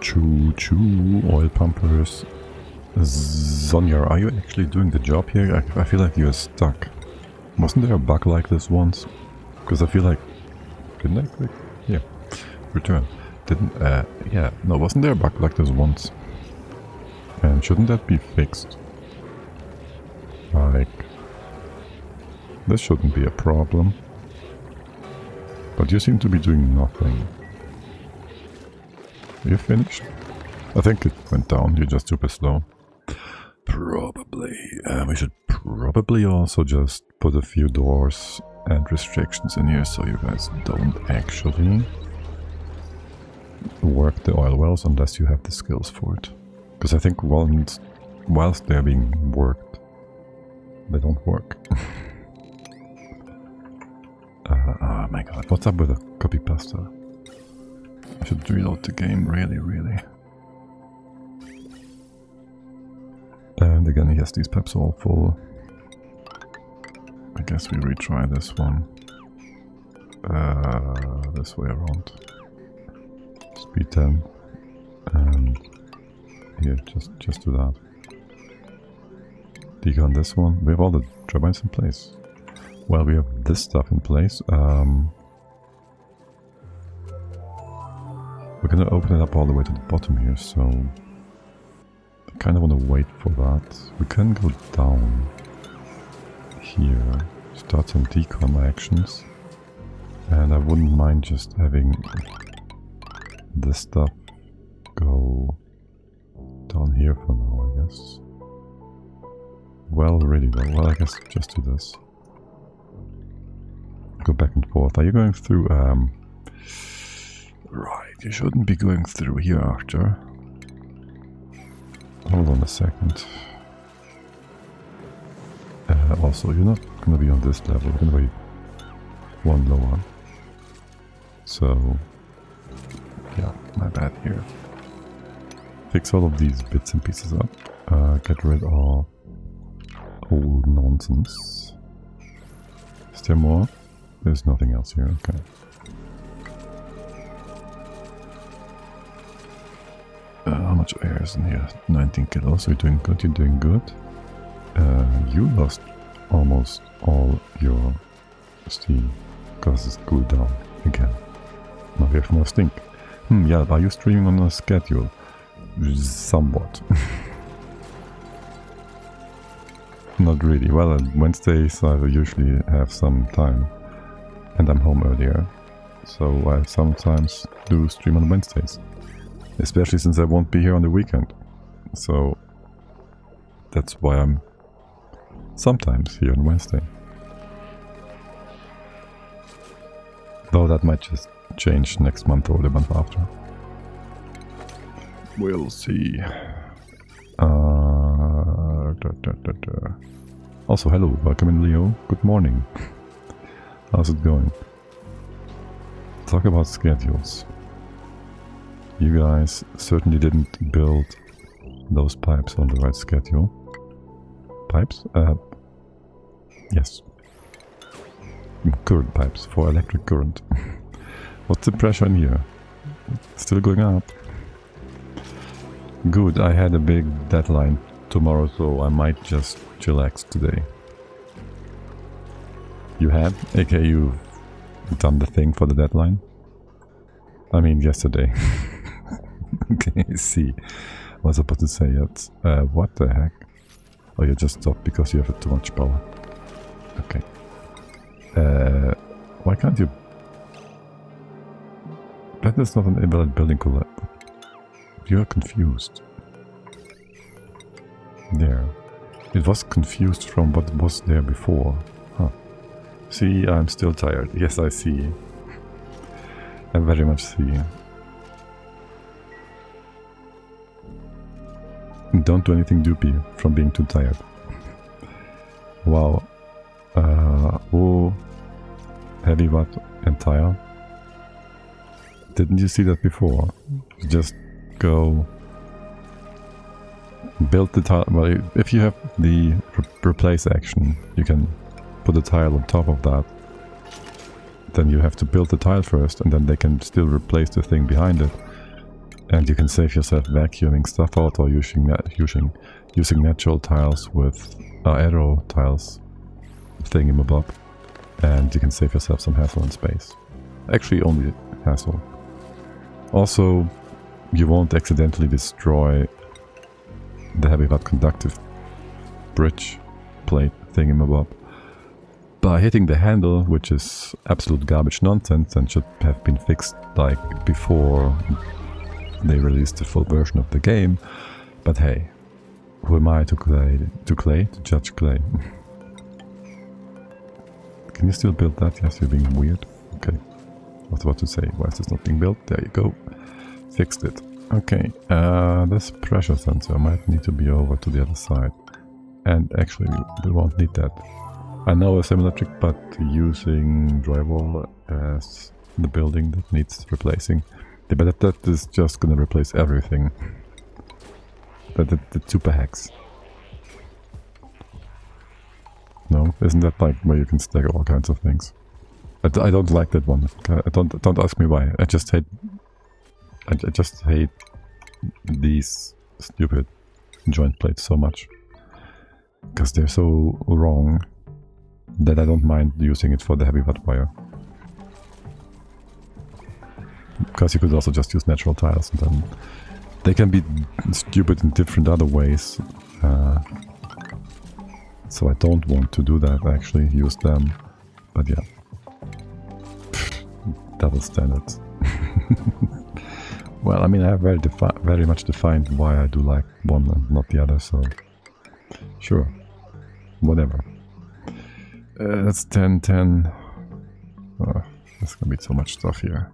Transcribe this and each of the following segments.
Choo choo, oil pumpers. Sonja, are you actually doing the job here? I feel like you're stuck. Wasn't there a bug like this once? Because I feel like... Didn't I click? Yeah. Return. Didn't... yeah. No, wasn't there a bug like this once? And shouldn't that be fixed? Like... This shouldn't be a problem. But you seem to be doing nothing. Are you finished? I think it went down. You're just super slow. Probably. We should probably also just put a few doors and restrictions in here so you guys don't actually work the oil wells unless you have the skills for it. Because I think whilst they're being worked, they don't work. Oh my god, what's up with a copy pasta? I should reload the game, really. And again, yes, these pipes are all full. I guess we retry this one. This way around. Speed 10. And here, just do that. Decon this one. We have all the turbines in place. Well, we have this stuff in place. We're gonna open it up all the way to the bottom here, so I kind of want to wait for that. We can go down here, start some decon actions, and I wouldn't mind just having this stuff go down here for now, I guess. Well, really though. Well, I guess just do this. Go back and forth. Are you going through, Right, you shouldn't be going through here after. Hold on a second. Also, you're not gonna be on this level, you're gonna be one lower. So, yeah, my bad here. Fix all of these bits and pieces up. Get rid of old nonsense. Is there more? There's nothing else here, okay. How much air is in here? 19 kilos. You're doing good, you're doing good. You lost almost all your steam because it's cooled down again. Now we have more stink. Yeah, are you streaming on a schedule? Somewhat. Not really. Well, on Wednesdays I usually have some time and I'm home earlier. So I sometimes do stream on Wednesdays. Especially since I won't be here on the weekend. So that's why I'm sometimes here on Wednesday. Though that might just change next month or the month after. We'll see. Also, hello, welcome in, Leo. Good morning. How's it going? Talk about schedules. You guys certainly didn't build those pipes on the right schedule. Pipes? Yes. Current pipes for electric current. What's the pressure in here? Still going up. Good, I had a big deadline tomorrow, so I might just chillax today. You had? aka you've done the thing for the deadline? I mean yesterday. Okay, see. I was about to say it. What the heck? Oh, you just stopped because you have too much power. Okay. Why can't you... That is not an invalid building collab. You're confused. There. It was confused from what was there before. Huh. See, I'm still tired. Yes, I see. I very much see. Don't do anything dupy from being too tired. Wow. Oh, heavy watt and tire. Didn't you see that before? Just go build the tile. Well, if you have the replace action, you can put a tile on top of that. Then you have to build the tile first, and then they can still replace the thing behind it. And you can save yourself vacuuming stuff out or using natural tiles with arrow tiles thingamabob. And you can save yourself some hassle and space. Actually, only hassle. Also, you won't accidentally destroy the heavy but conductive bridge plate thingamabob by hitting the handle, which is absolute garbage nonsense and should have been fixed like before they released the full version of the game. But hey, who am I to judge clay? Can you still build that? Yes, you're being weird. Okay. I was about to say, why is this not being built? There you go. Fixed it. Okay, this pressure sensor might need to be over to the other side. And actually, we won't need that. I know a similar trick, but using drywall as the building that needs replacing. But that is just gonna replace everything. The super hacks. No, isn't that like where you can stack all kinds of things? I don't like that one. Don't ask me why. I just hate these stupid joint plates so much. Because they're so wrong that I don't mind using it for the heavy butt wire. Because you could also just use natural tiles and then they can be stupid in different other ways. So I don't want to do that, actually use them. But yeah. Double standards. Well, I mean, I have very much defined why I do like one and not the other, so sure, whatever. That's 10, 10. Oh, there's gonna be so much stuff here.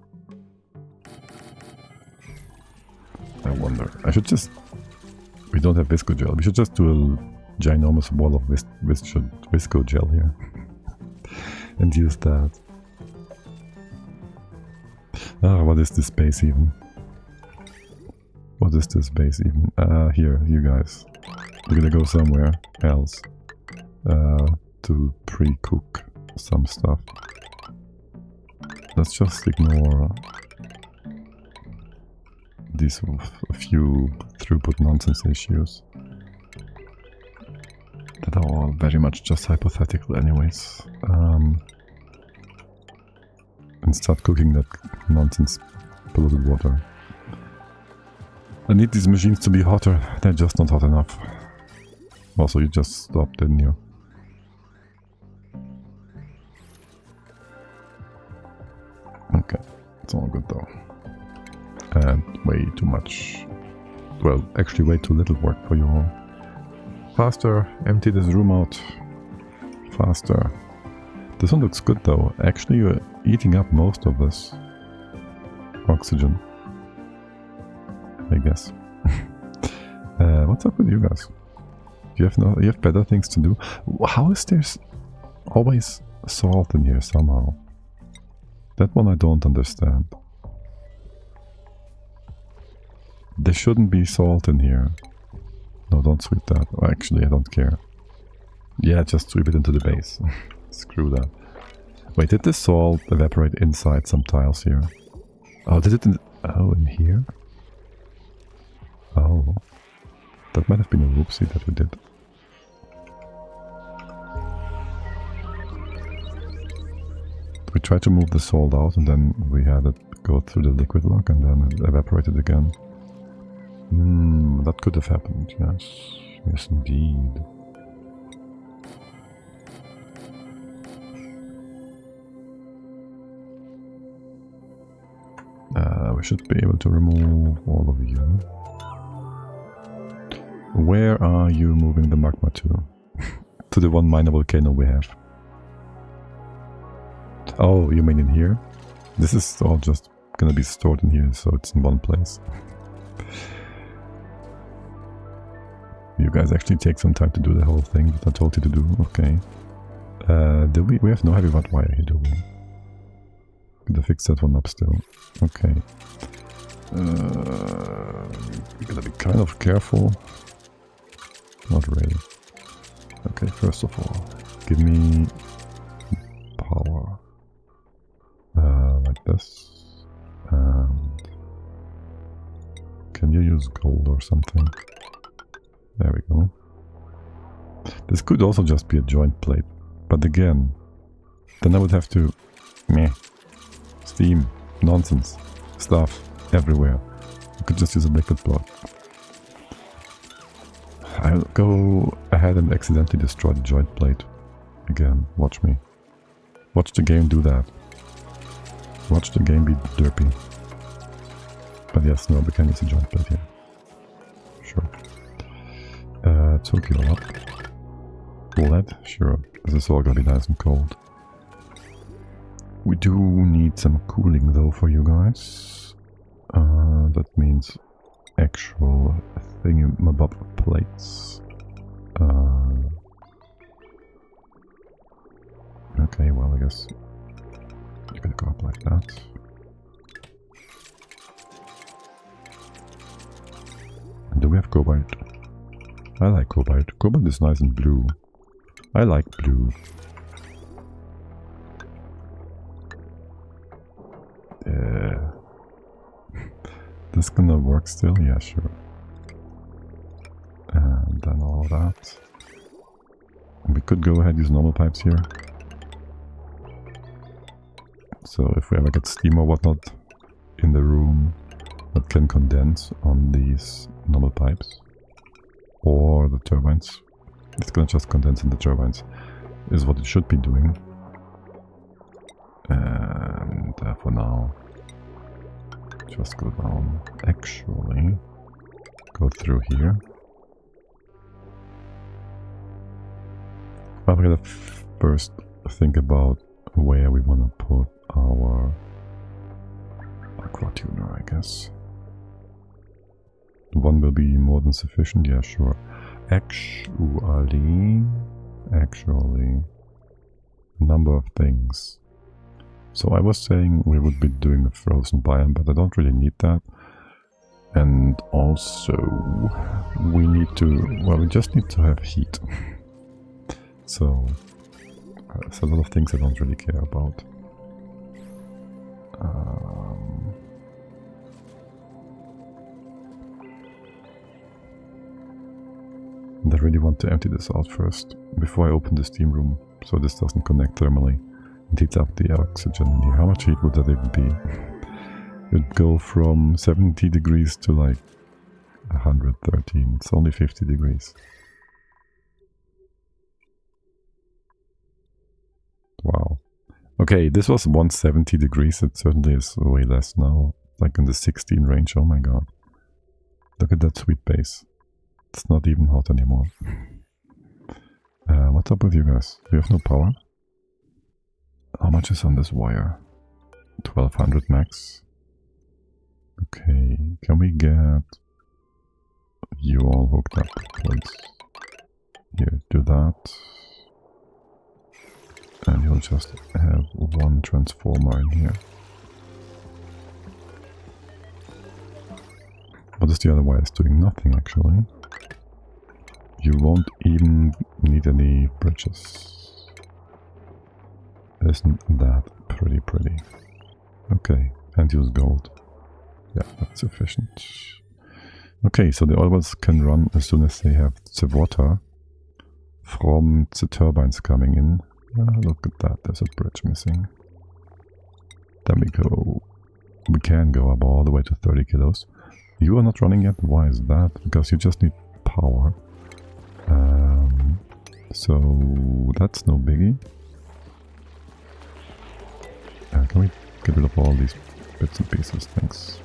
I wonder. I should just... We don't have visco gel. We should just do a ginormous wall of visco gel here. And use that. Ah, what is this base even? What is this base even? Here, you guys. We're gonna go somewhere else to pre-cook some stuff. Let's just ignore these few throughput nonsense issues that are all very much just hypothetical anyways. And start cooking that nonsense polluted water. I need these machines to be hotter, they're just not hot enough. Also, you just stopped, didn't you? Okay, it's all good though. And way too much... Well, actually way too little work for you all. Faster, empty this room out. Faster. This one looks good though. Actually, you're eating up most of this oxygen, I guess. What's up with you guys? You have better things to do. How is there always salt in here somehow? That one I don't understand. There shouldn't be salt in here. No, don't sweep that. Oh, actually, I don't care. Yeah, just sweep it into the base. Screw that. Wait, did this salt evaporate inside some tiles here? Oh, did it in... Oh, in here? Oh. That might have been a whoopsie that we did. We tried to move the salt out and then we had it go through the liquid lock and then it evaporated again. That could have happened, yes. Yes, indeed. We should be able to remove all of you. Where are you moving the magma to? To the one minor volcano we have. Oh, you mean in here? This is all just gonna be stored in here, so it's in one place. You guys actually take some time to do the whole thing that I told you to do, okay. We have no heavy wrought wire here, do we? Gotta fix that one up still. Okay. We gotta be kind of careful. Not really. Okay, first of all, give me power. Like this. And Can you use gold or something? There we go. This could also just be a joint plate. But again, then I would have to... Meh. Steam. Nonsense. Stuff. Everywhere. I could just use a liquid block. I'll go ahead and accidentally destroy the joint plate. Again, watch me. Watch the game do that. Watch the game be derpy. But yes, no, we can use a joint plate here. Sure. Tokyo up. Lead? Sure. This is all gonna be nice and cold. We do need some cooling though for you guys. That means actual thingamabob plates. Okay, well I guess you're gonna go up like that. And do we have cobalt? I like cobalt. Cobalt is nice and blue. I like blue. This gonna work still? Yeah, sure. And then all that. We could go ahead and use normal pipes here. So if we ever get steam or whatnot in the room, that can condense on these normal pipes. Or the turbines. It's gonna just condense in the turbines. Is what it should be doing. And for now, just go down. Actually, go through here. Well, we gotta first think about where we wanna put our aqua tuner, I guess. One will be more than sufficient, yeah, sure. Actually, number of things. So I was saying we would be doing a frozen biome, but I don't really need that. And also, we need to, well, we just need to have heat. So, there's a lot of things I don't really care about. And I really want to empty this out first, before I open the steam room, so this doesn't connect thermally and heats up the oxygen in here. How much heat would that even be? It'd go from 70 degrees to like 113. It's only 50 degrees. Wow. Okay, this was 170 degrees. It certainly is way less now. Like in the 16 range. Oh my god. Look at that sweet base. It's not even hot anymore. What's up with you guys? We have no power? How much is on this wire? 1200 max. Okay, can we get you all hooked up, please? Here, do that. And you'll just have one transformer in here. What is the other wire? It's doing nothing actually. You won't even need any bridges. Isn't that pretty? Okay, and use gold. Yeah, that's sufficient. Okay, so the oil wells can run as soon as they have the water from the turbines coming in. Look at that, there's a bridge missing. Then we can go up all the way to 30 kilos. You are not running yet? Why is that? Because you just need power. So that's no biggie. Can we get rid of all these bits and pieces? Thanks.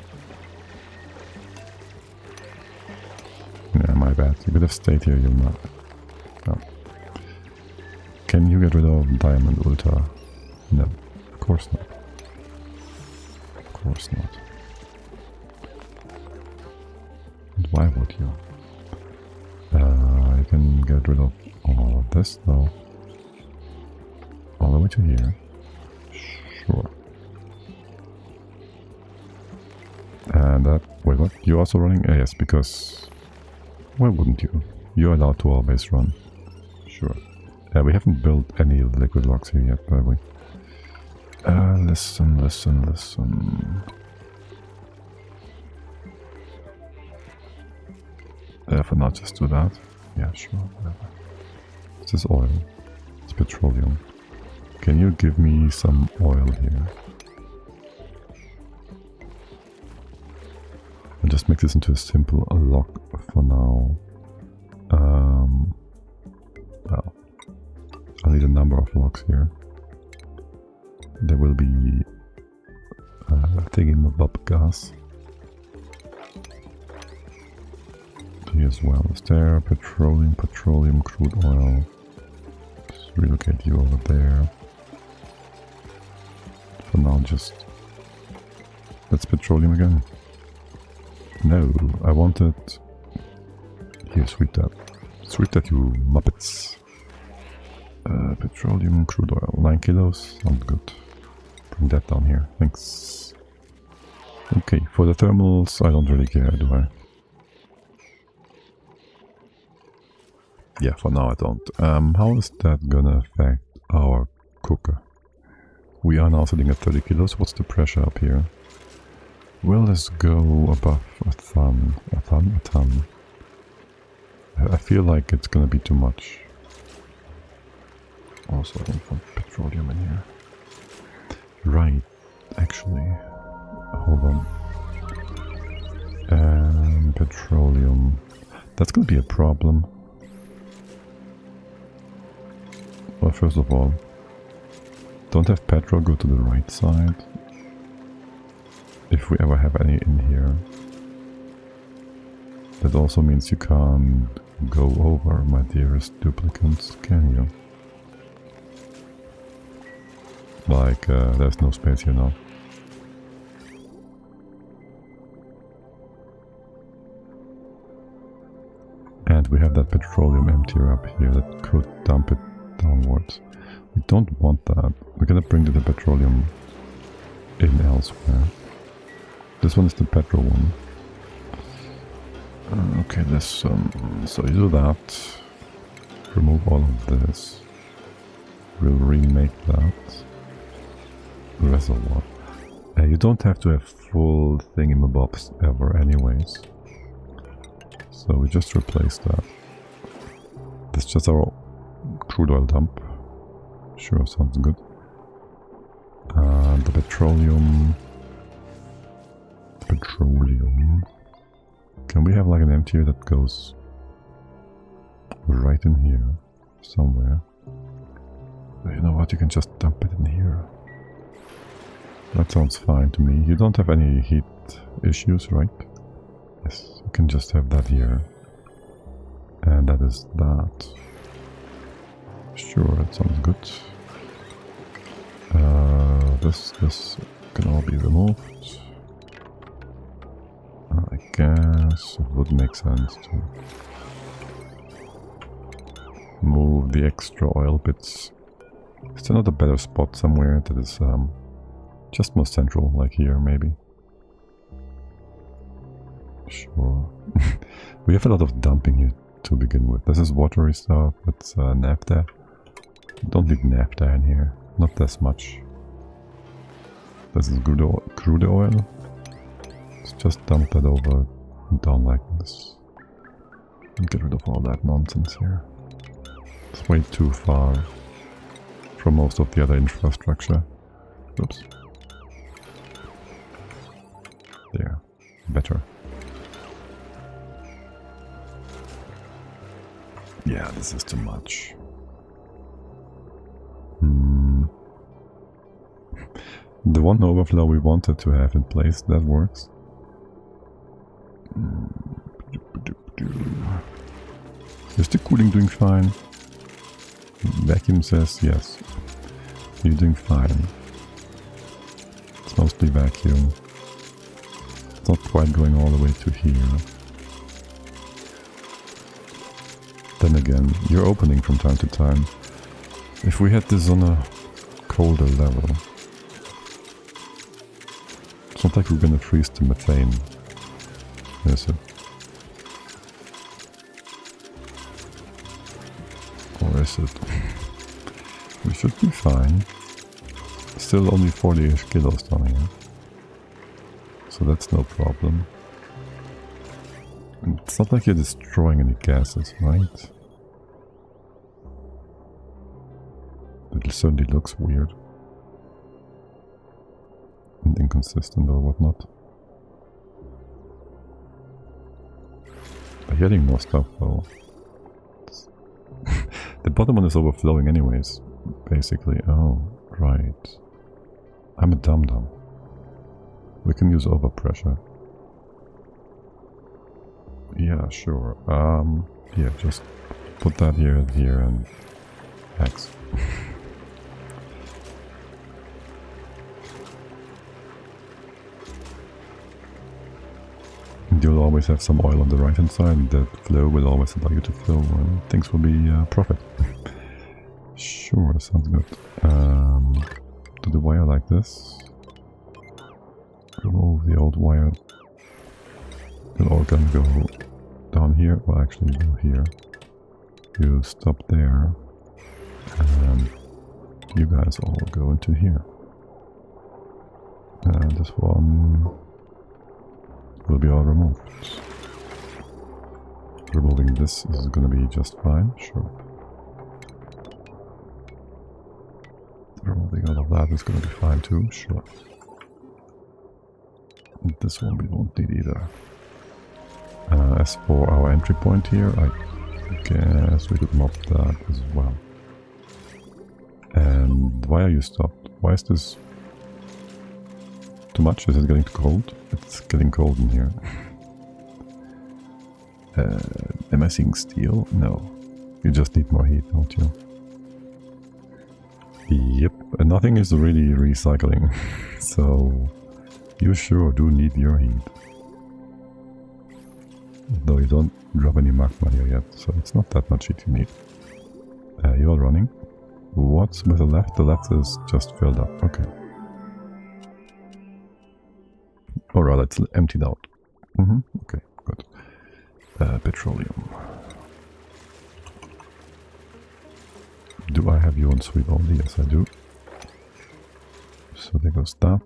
Yeah, my bad. You could have stayed here, you're not. No. Can you get rid of Diamond Ultra? No, of course not. Of course not. And why would you? You can get rid of all of this though. All the way to here. Sure. And that, wait, what? You're also running? Yes, because why wouldn't you? You're allowed to always run. Sure. We haven't built any liquid locks here yet, have we? Listen. For not just do that. Yeah, sure, whatever. Is this oil? It's petroleum. Can you give me some oil here? I'll just make this into a simple lock for now. Well, I'll need a number of locks here. There will be thingamabob gas. Here as well. Is there petroleum, crude oil? Just relocate you over there. For now, just... That's petroleum again. No, I wanted... Here, sweep that. Sweep that, you muppets. Petroleum, crude oil. 9 kilos. Sounds good. Bring that down here. Thanks. Okay, for the thermals, I don't really care, do I? Yeah, for now I don't. How is that gonna affect our cooker? We are now sitting at 30 kilos. What's the pressure up here? Well, let's go above a ton. A ton. I feel like it's gonna be too much. Also, I don't want petroleum in here. Right, actually. Hold on. Petroleum. That's gonna be a problem. Well, first of all, don't have petrol go to the right side. If we ever have any in here. That also means you can't go over, my dearest duplicants, can you? Like, there's no space here now. And we have that petroleum emptier up here that could dump it downwards. We don't want that. We're gonna bring the petroleum in elsewhere. This one is the petrol one. Okay, this so you do that. Remove all of this. We'll remake that. Reservoir. You don't have to have full thingamabobs ever anyways. So we just replace that. That's just our crude oil dump. Sure, sounds good. The petroleum. Can we have like an emptier that goes right in here somewhere? You know what, you can just dump it in here. That sounds fine to me. You don't have any heat issues, right? Yes, you can just have that here. And that is that. Sure, that sounds good. This can all be removed. I guess it would make sense to move the extra oil bits. Is there not a better spot somewhere that is just more central, like here maybe? Sure. We have a lot of dumping here to begin with. This is watery stuff, that's naphtha. Don't need naphtha in here, not this much. This is crude oil. Let's just dump that over and down like this. And get rid of all that nonsense here. It's way too far from most of the other infrastructure. Oops. There. Better. Yeah, this is too much. The one overflow we wanted to have in place, that works. Is the cooling doing fine? Vacuum says yes. You're doing fine. It's mostly vacuum. It's not quite going all the way to here. Then again, you're opening from time to time. If we had this on a colder level, it's not like we're gonna freeze the methane, is it? Or is it? We should be fine. Still only 40-ish kilos down here. So that's no problem. It's not like you're destroying any gases, right? It certainly looks weird. And inconsistent or whatnot. I'm getting more stuff though. The bottom one is overflowing anyways, basically. Oh, right. I'm a dum-dum. We can use overpressure. Yeah, sure. Yeah, just put that here and here and X. You'll always have some oil on the right hand side, and that flow will always allow you to flow, and things will be profit. Sure, sounds good. Do the wire like this. Remove the old wire. It'll all gonna go down here, well actually go here. You stop there, and you guys all go into here. And this one will be all removed. Removing this is going to be just fine, sure. Removing all of that is going to be fine too, sure. And this one we won't need either. As for our entry point here, I guess we could mop that as well. And why are you stopped? Why is this too much? Is it getting too cold? It's getting cold in here. Am I seeing steel? No. You just need more heat, don't you? Yep, and nothing is really recycling. So you sure do need your heat. Though you don't drop any magma here yet, so it's not that much heat you need. You're running. What's with the left? The left is just filled up. Okay. Or rather, it's emptied out. Okay, good. Petroleum. Do I have you on sweep only? Yes, I do. So there goes that.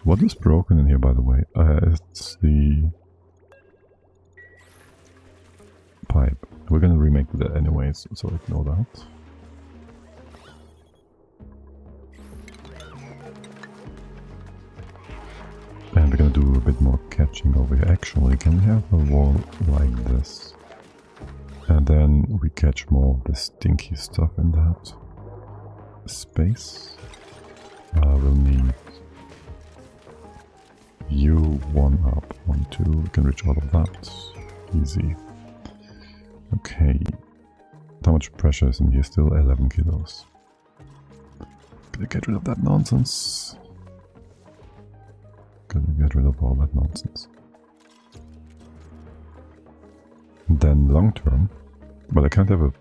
What is broken in here, by the way? It's the pipe. We're gonna remake that anyways, so ignore that. And we're gonna do a bit more catching over here. Actually, can we have a wall like this? And then we catch more of the stinky stuff in that space. We'll need you 1 up, 1, 2. We can reach all of that. Easy. Okay. How much pressure is in here? Still 11 kilos. Gonna get rid of that nonsense. Gonna get rid of all that nonsense. And then long term, but I can't have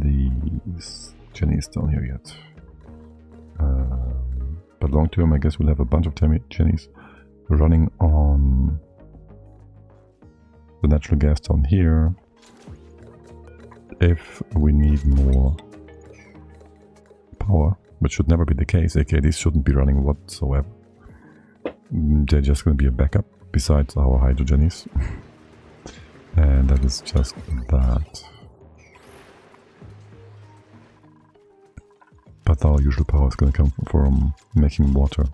these jennies down here yet. But long term, I guess we'll have a bunch of jennies running on the natural gas down here. If we need more power, which should never be the case, aka these shouldn't be running whatsoever. They're just going to be a backup besides our hydrogennies. And that is just that. But our usual power is going to come from making water.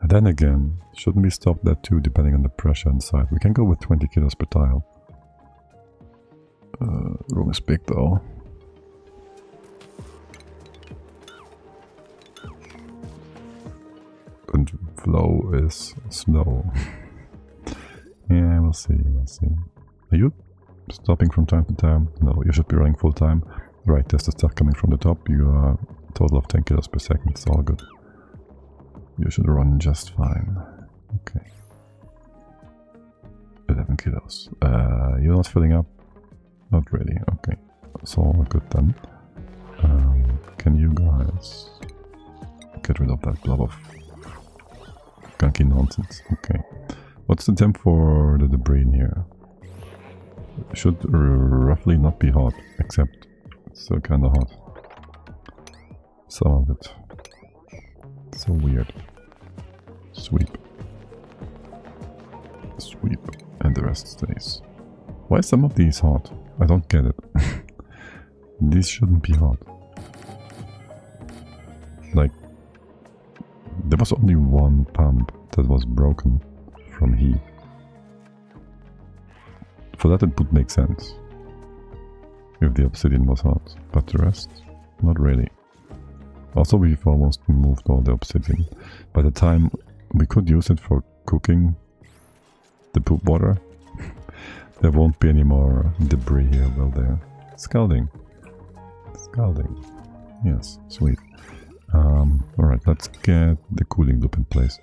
And then again, shouldn't we stop that too, depending on the pressure inside? We can go with 20 kilos per tile. Room is big though. And flow is slow. Yeah, we'll see, we'll see. Are you stopping from time to time? No, you should be running full time. Right, there's the stuff coming from the top. You are a total of 10 kilos per second, it's all good. You should run just fine. Okay. 11 kilos. You're not filling up? Not really, okay. It's all good then. Can you guys get rid of that blob of gunky nonsense? Okay. What's the temp for the debris in here? It should roughly not be hot, except it's still kinda hot. Some of it. So weird. Sweep. Sweep. And the rest stays. Why are some of these hot? I don't get it. These shouldn't be hot. Like, there was only one pump that was broken from heat. For that it would make sense. If the obsidian was hot. But the rest, not really. Also, we've almost removed all the obsidian. By the time we could use it for cooking the poop water, there won't be any more debris here, will there? Scalding. Scalding. Yes, sweet. Alright, let's get the cooling loop in place.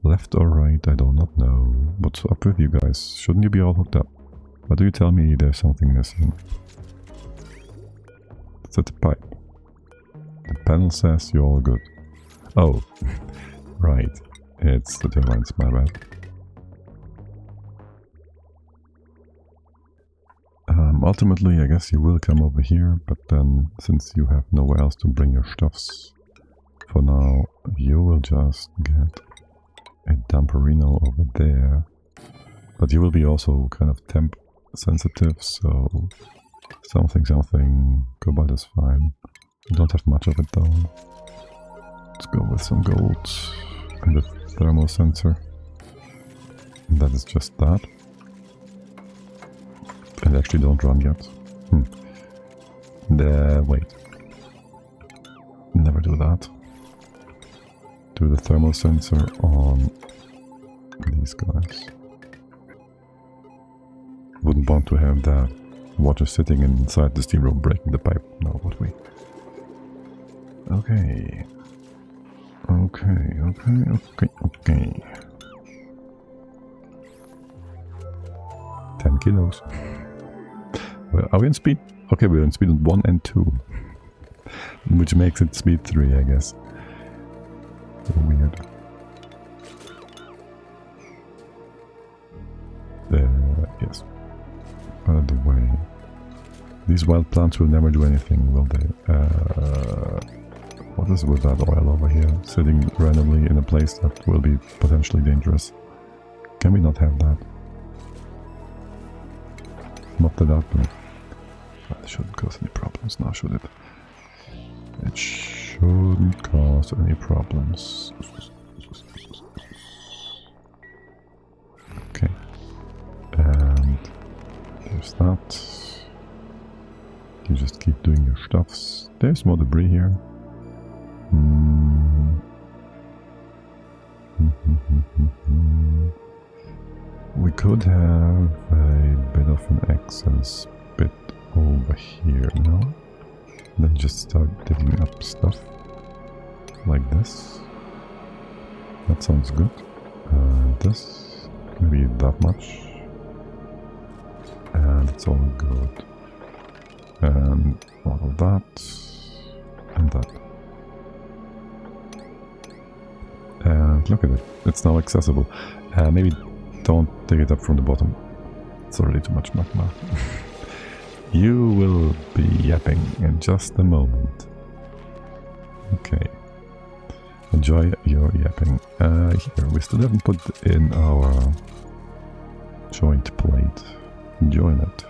Left or right, I do not know. What's up with you guys? Shouldn't you be all hooked up? Why do you tell me there's something missing? Is that the pipe? The panel says you're all good. Oh, right. It's the turbines, my bad. Ultimately, I guess you will come over here, but then, since you have nowhere else to bring your stuffs, for now, you will just get a dumperino over there. But you will be also kind of temp sensitive, so something cobalt is fine. We don't have much of it though. Let's go with some gold and the thermal sensor. And that is just that. And actually don't run yet. Wait. Never do that. Do the thermal sensor on these guys. Wouldn't want to have that water sitting inside the steam room breaking the pipe now, would we? Okay. Okay. 10 kilos. Well, are we in speed? Okay, we're in speed 1 and 2. Which makes it speed 3, I guess. Weird. Yes. Out of the way. These wild plants will never do anything, will they? What is with that oil over here? Sitting randomly in a place that will be potentially dangerous. Can we not have that? Mop that up. It shouldn't cause any problems now, should it? It shouldn't cause any problems. Okay. And there's that. You just keep doing your stuffs. There's more debris here. We could have a bit of an excess bit over here, no? Then just start digging up stuff like this. That sounds good. This, maybe that much. And it's all good. And all of that. And that. And look at it. It's now accessible. Maybe don't dig it up from the bottom. It's already too much magma. You will be yapping in just a moment. Okay. Enjoy your yapping. Here, we still haven't put in our joint plate. Join it.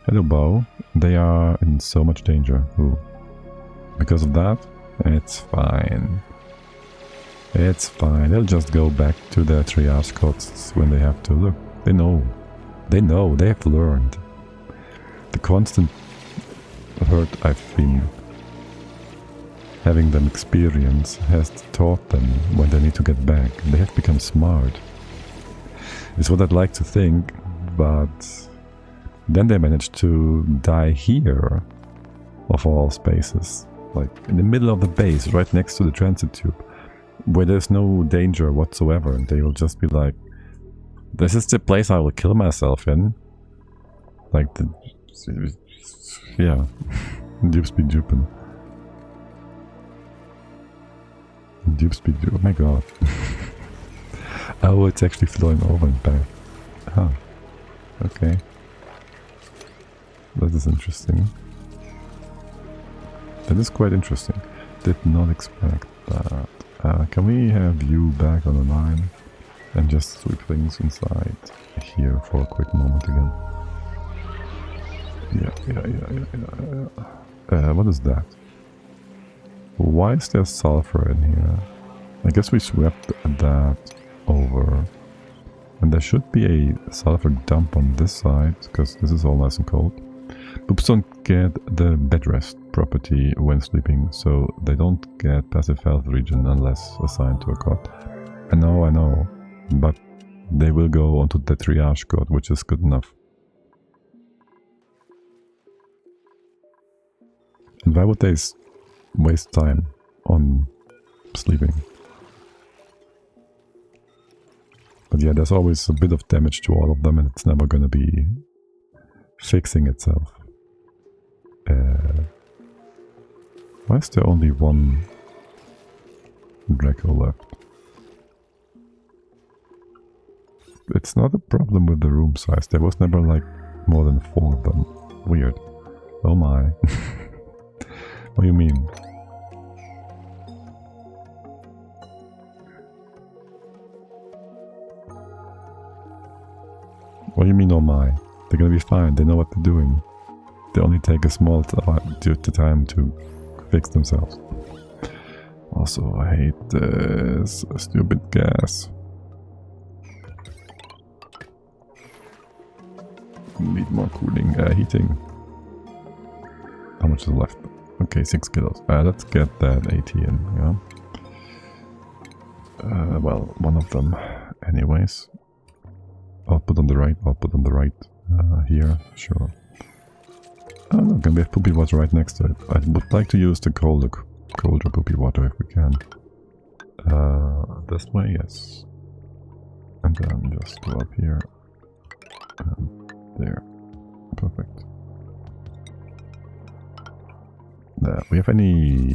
Hello, bow. They are in so much danger. Ooh. Because of that? It's fine. It's fine. They'll just go back to their triage costs when they have to. Look, they know. They know. They have learned. The constant hurt I've been having them experience has taught them when they need to get back. They have become smart. It's what I'd like to think, but then they managed to die here, of all spaces. Like in the middle of the base, right next to the transit tube, where there's no danger whatsoever, and they will just be like, this is the place I will kill myself in. Like the... yeah. Dupe speed dupin. Dupe speed dupe. Oh my god. Oh, it's actually flowing over and back. Huh. Okay. That is interesting. That is quite interesting. Did not expect that. Can we have you back on the line and just sweep things inside here for a quick moment again? Yeah. What is that? Why is there sulfur in here? I guess we swept that over. And there should be a sulfur dump on this side, because this is all nice and cold. Poops don't get the bed rest property when sleeping, so they don't get passive health regen unless assigned to a cot. I know, but they will go onto the triage cot, which is good enough. And why would they waste time on sleeping? But yeah, there's always a bit of damage to all of them, and it's never gonna be fixing itself. Why is there only one Draco left? It's not a problem with the room size. There was never like more than 4 of them. Weird. Oh my. What do you mean? What do you mean, oh my? They're gonna be fine, they know what they're doing. They only take a small time to fix themselves. Also, I hate this stupid gas. Need more cooling, heating. How much is left? Okay, 6 kilos. Let's get that AT in, yeah? Well, one of them, anyways. Output on the right, here, sure. Oh, look, and we have poopy water right next to it. I would like to use the colder poopy water if we can. This way, yes. And then just go up here. And there. Perfect. We have any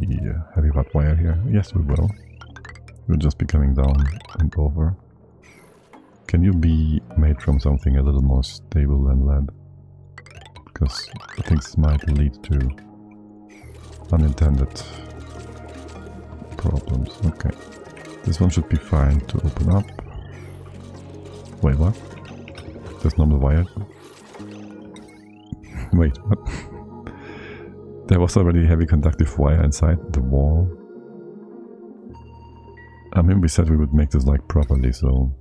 heavy hot wire here? Yes, we will. We'll just be coming down and over. Can you be made from something a little more stable than lead? Because things might lead to unintended problems. Okay. This one should be fine to open up. Wait, what? There's normal wire? Wait, what? There was already heavy conductive wire inside the wall. I mean, we said we would make this like properly, so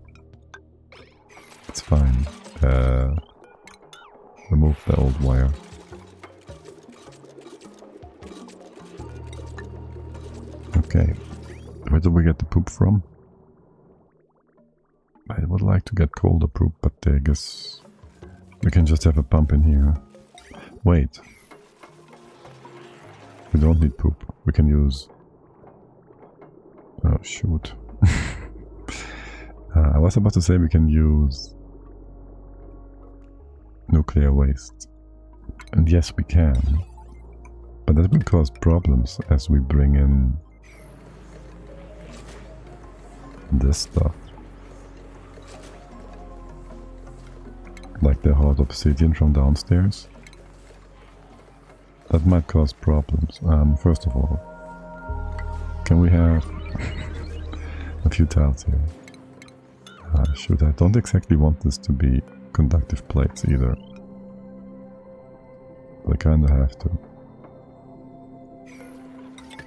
it's fine. Remove the old wire. Okay, where do we get the poop from? I would like to get colder poop, but I guess we can just have a pump in here. Wait. We don't need poop. We can use... Oh, shoot. I was about to say we can use nuclear waste. And yes, we can. But that will cause problems as we bring in this stuff. Like the hard obsidian from downstairs. That might cause problems. First of all, can we have a few tiles here? Shoot, I don't exactly want this to be conductive plates either. I kinda have to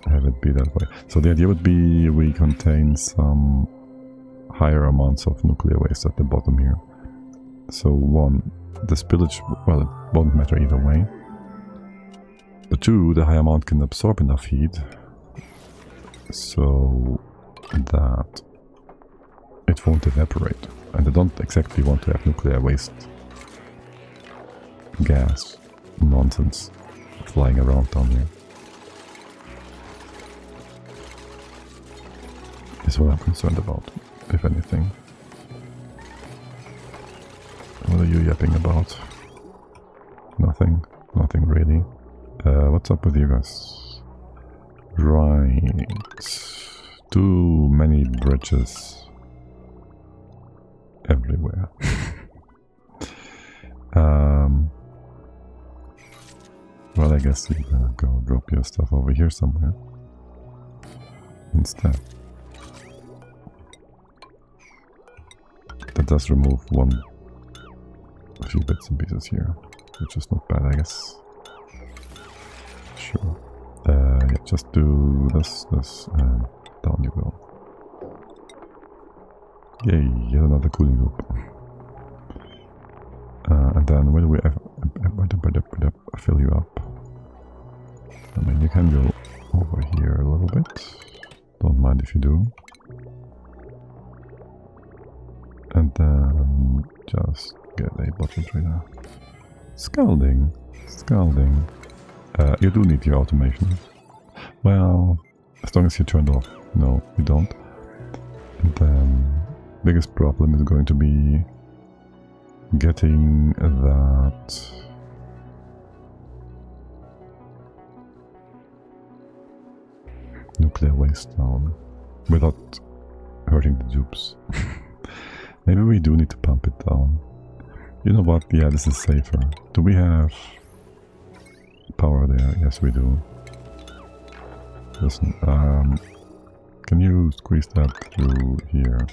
have it be that way. So the idea would be we contain some higher amounts of nuclear waste at the bottom here. So one, the spillage, well, it won't matter either way. But two, the high amount can absorb enough heat so that it won't evaporate. And I don't exactly want to have nuclear waste gas nonsense flying around down here. Is what I'm concerned about, if anything. What are you yapping about? Nothing. Nothing really. What's up with you guys? Right. Too many bridges everywhere. Well, I guess you're gonna go drop your stuff over here somewhere instead. That does remove a few bits and pieces here, which is not bad, I guess. Sure. Yeah, just do this, and down you go. Yay, yet another cooling loop. And then where do we fill you up? I mean, you can go over here a little bit. Don't mind if you do. And then just get a bottle trader. Scalding. Scalding. You do need your automation. Well, as long as you turned off. No, you don't. And then biggest problem is going to be getting that nuclear waste down without hurting the dupes. Maybe we do need to pump it down. You know what? Yeah, this is safer. Do we have power there? Yes, we do. Listen, can you squeeze that through here?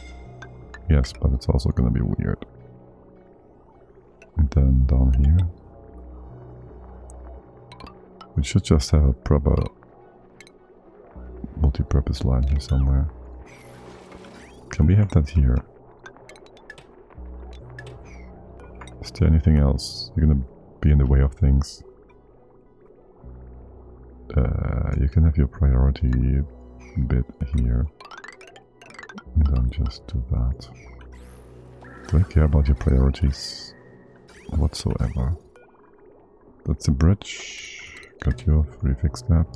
Yes, but it's also gonna be weird. And then down here. We should just have a proper multi-purpose line here somewhere. Can we have that here? Is there anything else? You're gonna be in the way of things. You can have your priority bit here. And then just do that. Do I care about your priorities whatsoever? That's a bridge. Cut you off, refix that.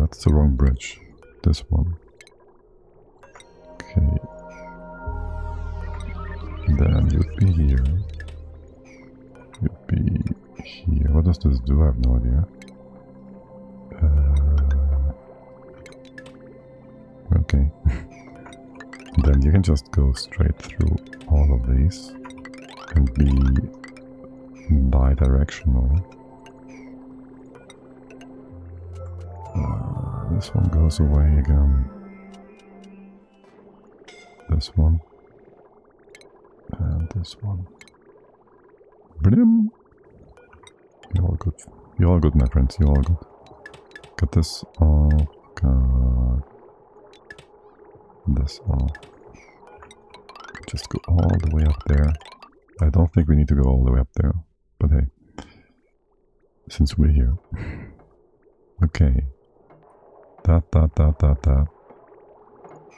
That's the wrong bridge. This one. Okay. Then you'd be here. You'd be here. What does this do? I have no idea. Okay. Then you can just go straight through all of these and be bi-directional. This one goes away again. This one. And this one. Brim! You're all good. You're all good, my friends. You're all good. Cut this off. Cut this off. Just go all the way up there. I don't think we need to go all the way up there. But hey. Since we're here. Okay. That.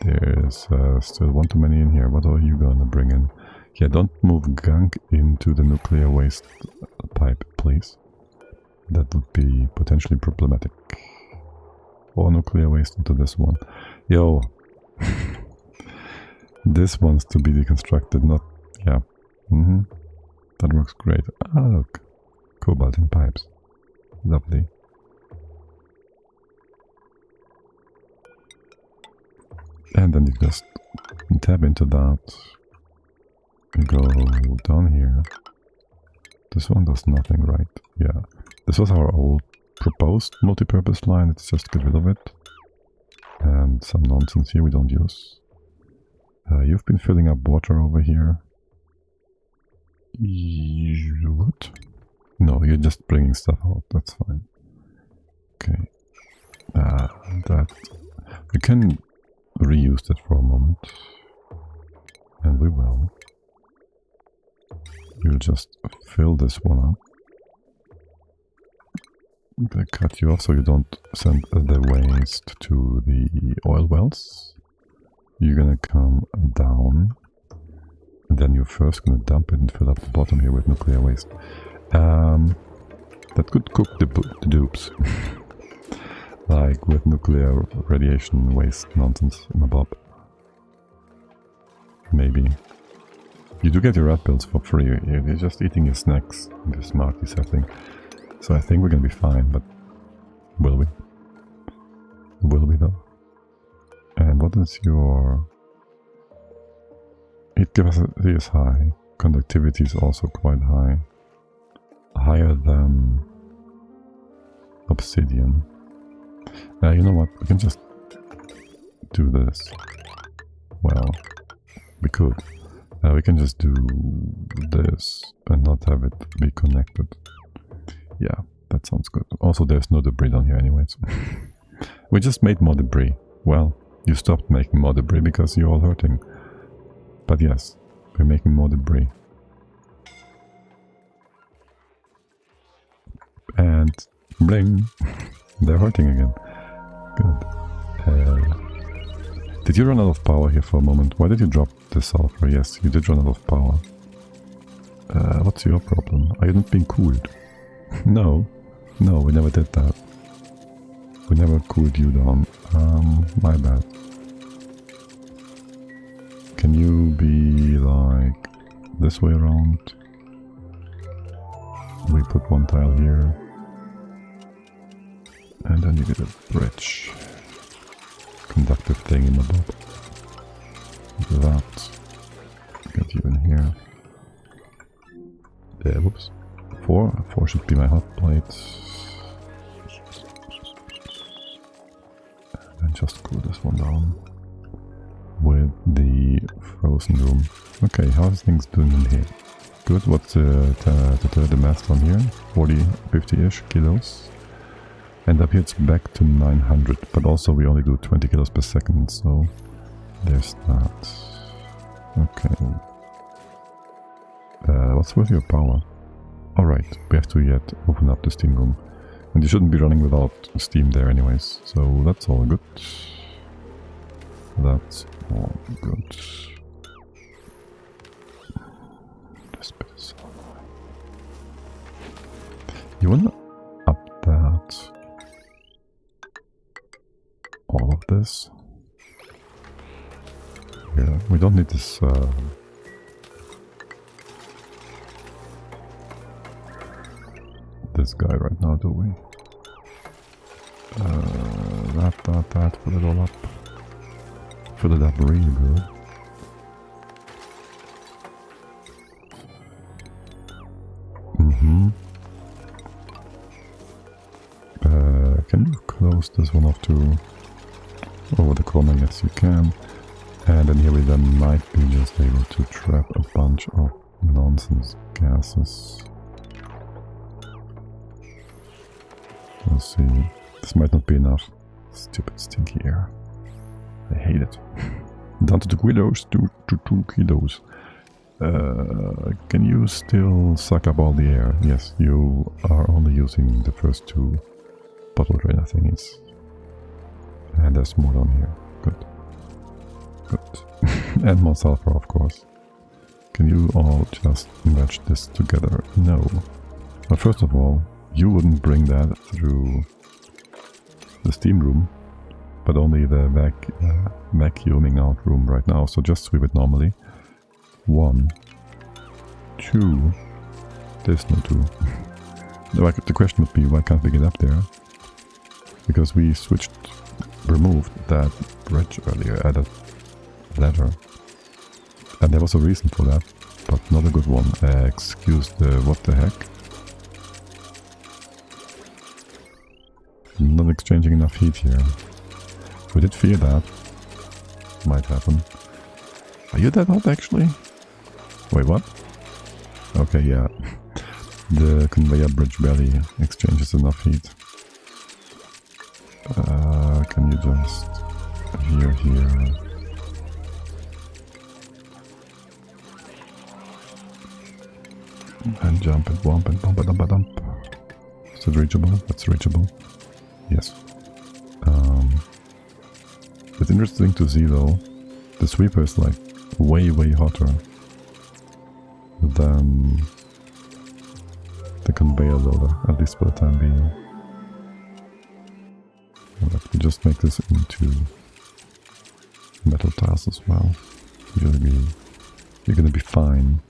There's still one too many in here. What are you gonna bring in? Yeah, don't move Gunk into the nuclear waste pipe, please. That would be potentially problematic. Or nuclear waste into this one. Yo! This one's to be deconstructed, not... yeah. That works great. Ah, look. Cobalt in pipes. Lovely. And then you just tab into that. You go down here. This one does nothing, right? Yeah. This was our old proposed multi-purpose line. Let's just get rid of it. And some nonsense here we don't use. You've been filling up water over here. What? No, you're just bringing stuff out. That's fine. Okay. That... we can reuse that for a moment. And we will. You'll just fill this one up. They cut you off so you don't send the waste to the oil wells. You're gonna come down. And then you're first gonna dump it and fill up the bottom here with nuclear waste. That could cook the dupes. Like with nuclear radiation waste nonsense in a bob. Maybe. You do get your rat pills for free. You're just eating your snacks in the smarty setting. So I think we're gonna be fine, but will we? Will we though? And what is your Heat capacity is high. Conductivity is also quite high. Higher than obsidian. You know what? We can just do this. Well, we could. We can just do this and not have it be connected. Yeah, that sounds good. Also, there's no debris down here anyways. We just made more debris. Well, you stopped making more debris because you're all hurting. But yes, we're making more debris. And bling! They're hurting again. Good. Did you run out of power here for a moment? Why did you drop the sulfur? Yes, you did run out of power. What's your problem? Are you not being cooled? No, we never did that. We never cooled you down. My bad. Can you be like this way around? We put one tile here. And then you get a bridge. Conductive thing in the bottom. That. Get you in here. Whoops. 4 should be my hot plate. And then just cool this one down with the frozen room. Okay, how's things doing in here? Good. What's the mass on here? 40, 50-ish kilos. And up here it's back to 900, but also we only do 20 kilos per second, so there's that. Okay. What's with your power? Alright, we have to yet open up the steam room. And you shouldn't be running without steam there anyways, so that's all good. That's all good. This bit is so annoying. You wanna up that? All of this. Yeah, we don't need this this guy right now, do we? That, fill it all up. Fill it up really good. Can you close this one off too? Over the corner, yes you can. And then here we then might be just able to trap a bunch of nonsense gases. We'll see. This might not be enough. Stupid stinky air. I hate it. Down to 2 kilos, 2 kilos. Can you still suck up all the air? Yes, you are only using the first 2 bottle drainer thingies. And there's more down here. Good. Good. And more sulfur, of course. Can you all just match this together? No. But first of all, you wouldn't bring that through the steam room, but only the vacuuming out room right now. So just sweep it normally. 1, 2. There's no 2. The question would be, why can't we get up there? Because we removed that bridge earlier, added ladder. And there was a reason for that, but not a good one. Excuse the what the heck. Not exchanging enough heat here. We did fear that might happen. Are you that hot actually? Wait, what? Okay, yeah. The conveyor bridge barely exchanges enough heat. Can you just here. And jump and bump and bump and dump. Is it reachable? That's reachable. Yes. It's interesting to see though, the sweeper is like way hotter than the conveyor loader, at least for the time being. Let me just make this into metal tiles as well. You're gonna be fine.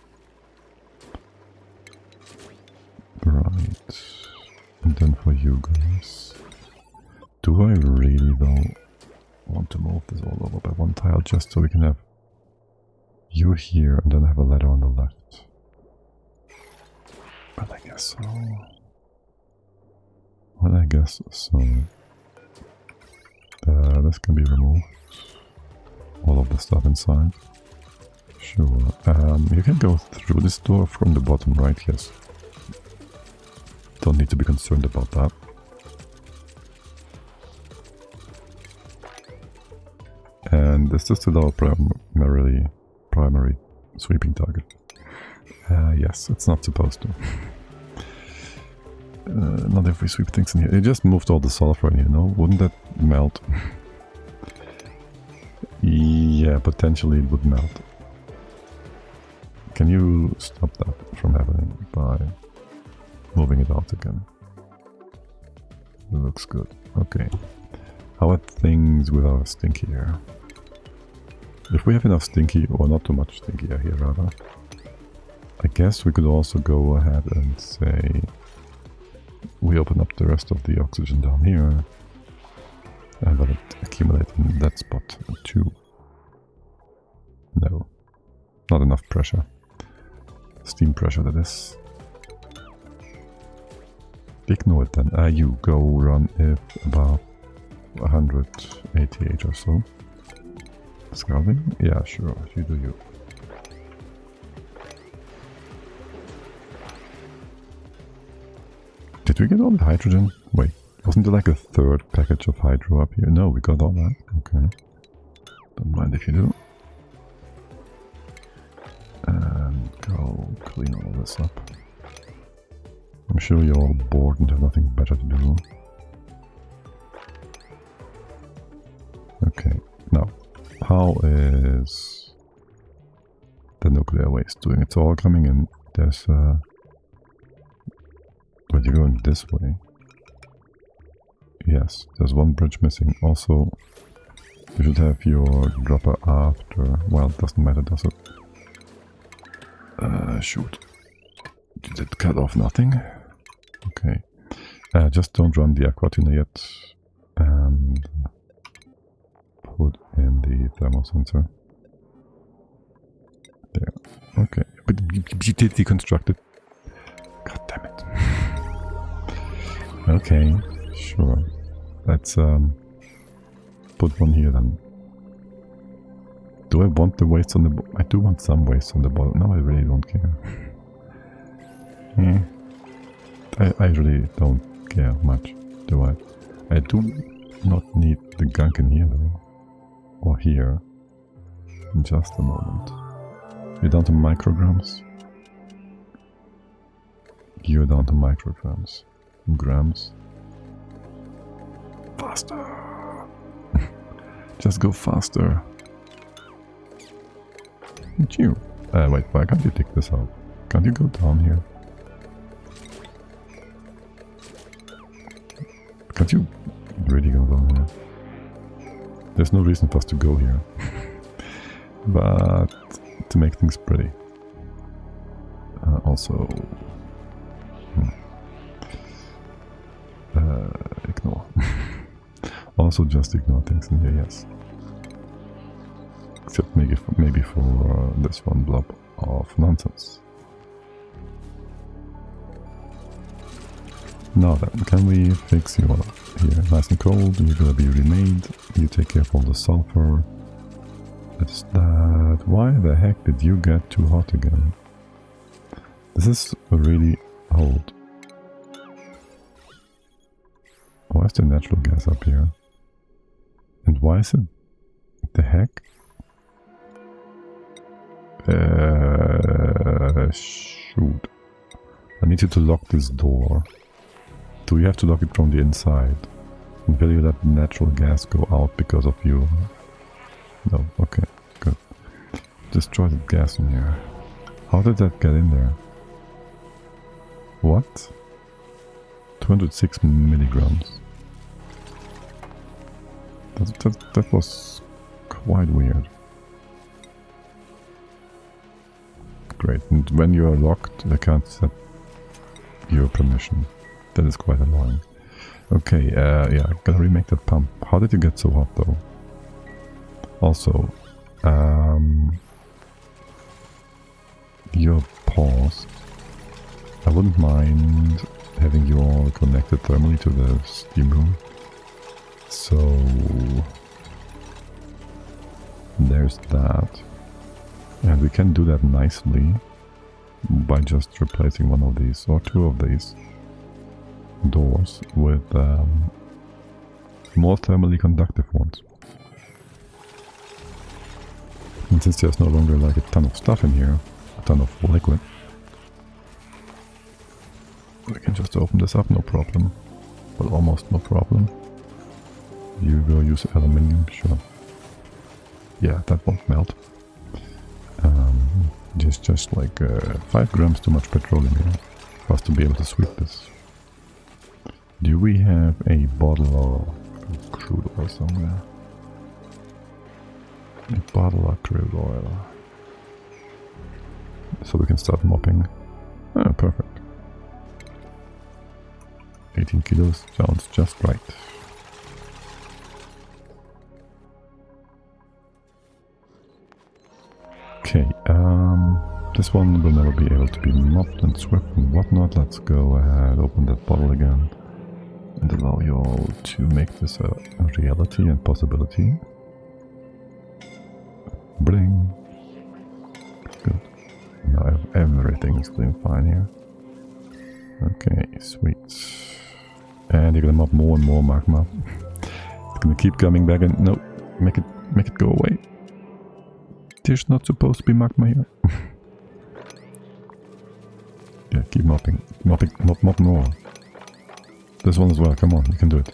Right. And then for you guys. Do I really though want to move this all over by one tile just so we can have You here, and then I have a ladder on the left. Well, I guess so. Well, I guess so. This can be removed. All of the stuff inside. Sure. You can go through this door from the bottom right, yes. Don't need to be concerned about that. And this is still our primary sweeping target. Yes, it's not supposed to. Not if we sweep things in here. It just moved all the sulfur in here, no? Wouldn't that melt? Yeah, potentially it would melt. Can you stop that from happening by moving it out again? It looks good. Okay. How are things with our stinky air? If we have enough stinky, or not too much stinky air here rather, I guess we could also go ahead and say we open up the rest of the oxygen down here and let it accumulate in that spot too. No, not enough pressure. Steam pressure, that is. Ignore it then. You go run if about 188 or so. Scouting? Yeah, sure. You do you. Did we get all the hydrogen? Wait, wasn't there like a third package of hydro up here? No, we got all that. Okay. Don't mind if you do. And go clean all this up. I'm sure you're all bored and have nothing better to do. Okay, now, how is the nuclear waste doing? It's all coming in. There's but you're going this way. Yes, there's one bridge missing. Also, you should have your dropper after. Well, it doesn't matter, does it? Shoot. Did it cut off nothing? Okay. Just don't run the aqua tuner yet. And put in the thermal sensor. There. Okay. But you did deconstruct it. God damn it. Okay. Sure. Let's put one here then. Do I want the waste on the bottom? I do want some waste on the bottom. No, I really don't care. I really don't care much, do I? I do not need the gunk in here though. Or here. In just a moment. You're down to micrograms? You're down to micrograms. Grams. Faster! Just go faster. You. Wait, why can't you take this out? Can't you go down here? Can't you really go down here? There's no reason for us to go here. But to make things pretty. Also... ignore. Also just ignore things in here, yes. Except maybe for this one blob of nonsense. Now then, can we fix you all here? Nice and cold, you're gonna be remade. You take care of all the sulfur. That's that. Why the heck did you get too hot again? This is really old. Why is the natural gas up here? And why is it... the heck? Shoot. I need you to lock this door. Do you have to lock it from the inside? And will you let the natural gas go out because of you? No, okay, good. Destroy the gas in here. How did that get in there? What? 206 milligrams. That was quite weird. Great, and when you are locked, I can't set your permission. That is quite annoying. Okay, yeah, gotta remake that pump. How did you get so hot though? Also, You're paused. I wouldn't mind having you all connected thermally to the steam room. So there's that. And we can do that nicely by just replacing one of these or two of these doors with more thermally conductive ones. And since there's no longer like a ton of stuff in here, a ton of liquid, we can just open this up, no problem. Well, almost no problem. You will use aluminium, sure. Yeah, that won't melt. Just like 5 grams too much petroleum here for us to be able to sweep this. Do we have a bottle of crude oil somewhere? A bottle of crude oil. So we can start mopping. Ah, perfect. 18 kilos sounds just right. Okay, this one will never be able to be mopped and swept and whatnot. Let's go ahead, open that bottle again and allow you all to make this a reality and possibility. Bring. Good. Now everything is doing fine here. Okay, sweet. And you're gonna mop more and more magma. It's gonna keep coming back and no, make it go away. There's not supposed to be magma here. Yeah, keep mopping. Mop more. This one as well, come on, you can do it.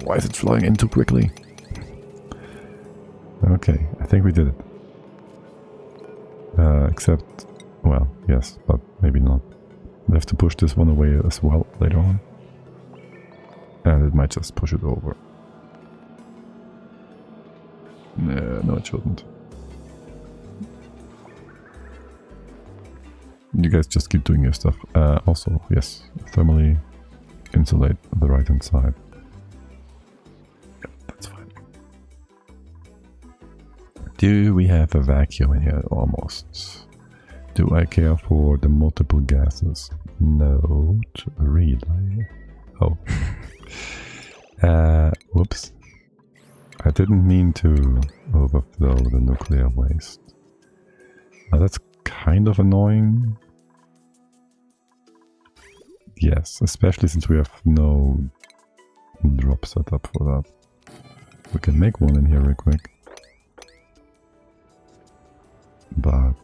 Why is it flowing in too quickly? Okay, I think we did it. Except, well, yes, but maybe not. We have to push this one away as well later on. And it might just push it over. No, it shouldn't. You guys just keep doing your stuff. Also, yes, thermally insulate the right hand side. Yep, that's fine. Do we have a vacuum in here? Almost. Do I care for the multiple gases? No, really. Oh. Whoops. I didn't mean to overflow the nuclear waste. That's kind of annoying. Yes, especially since we have no drop set up for that. We can make one in here real quick. But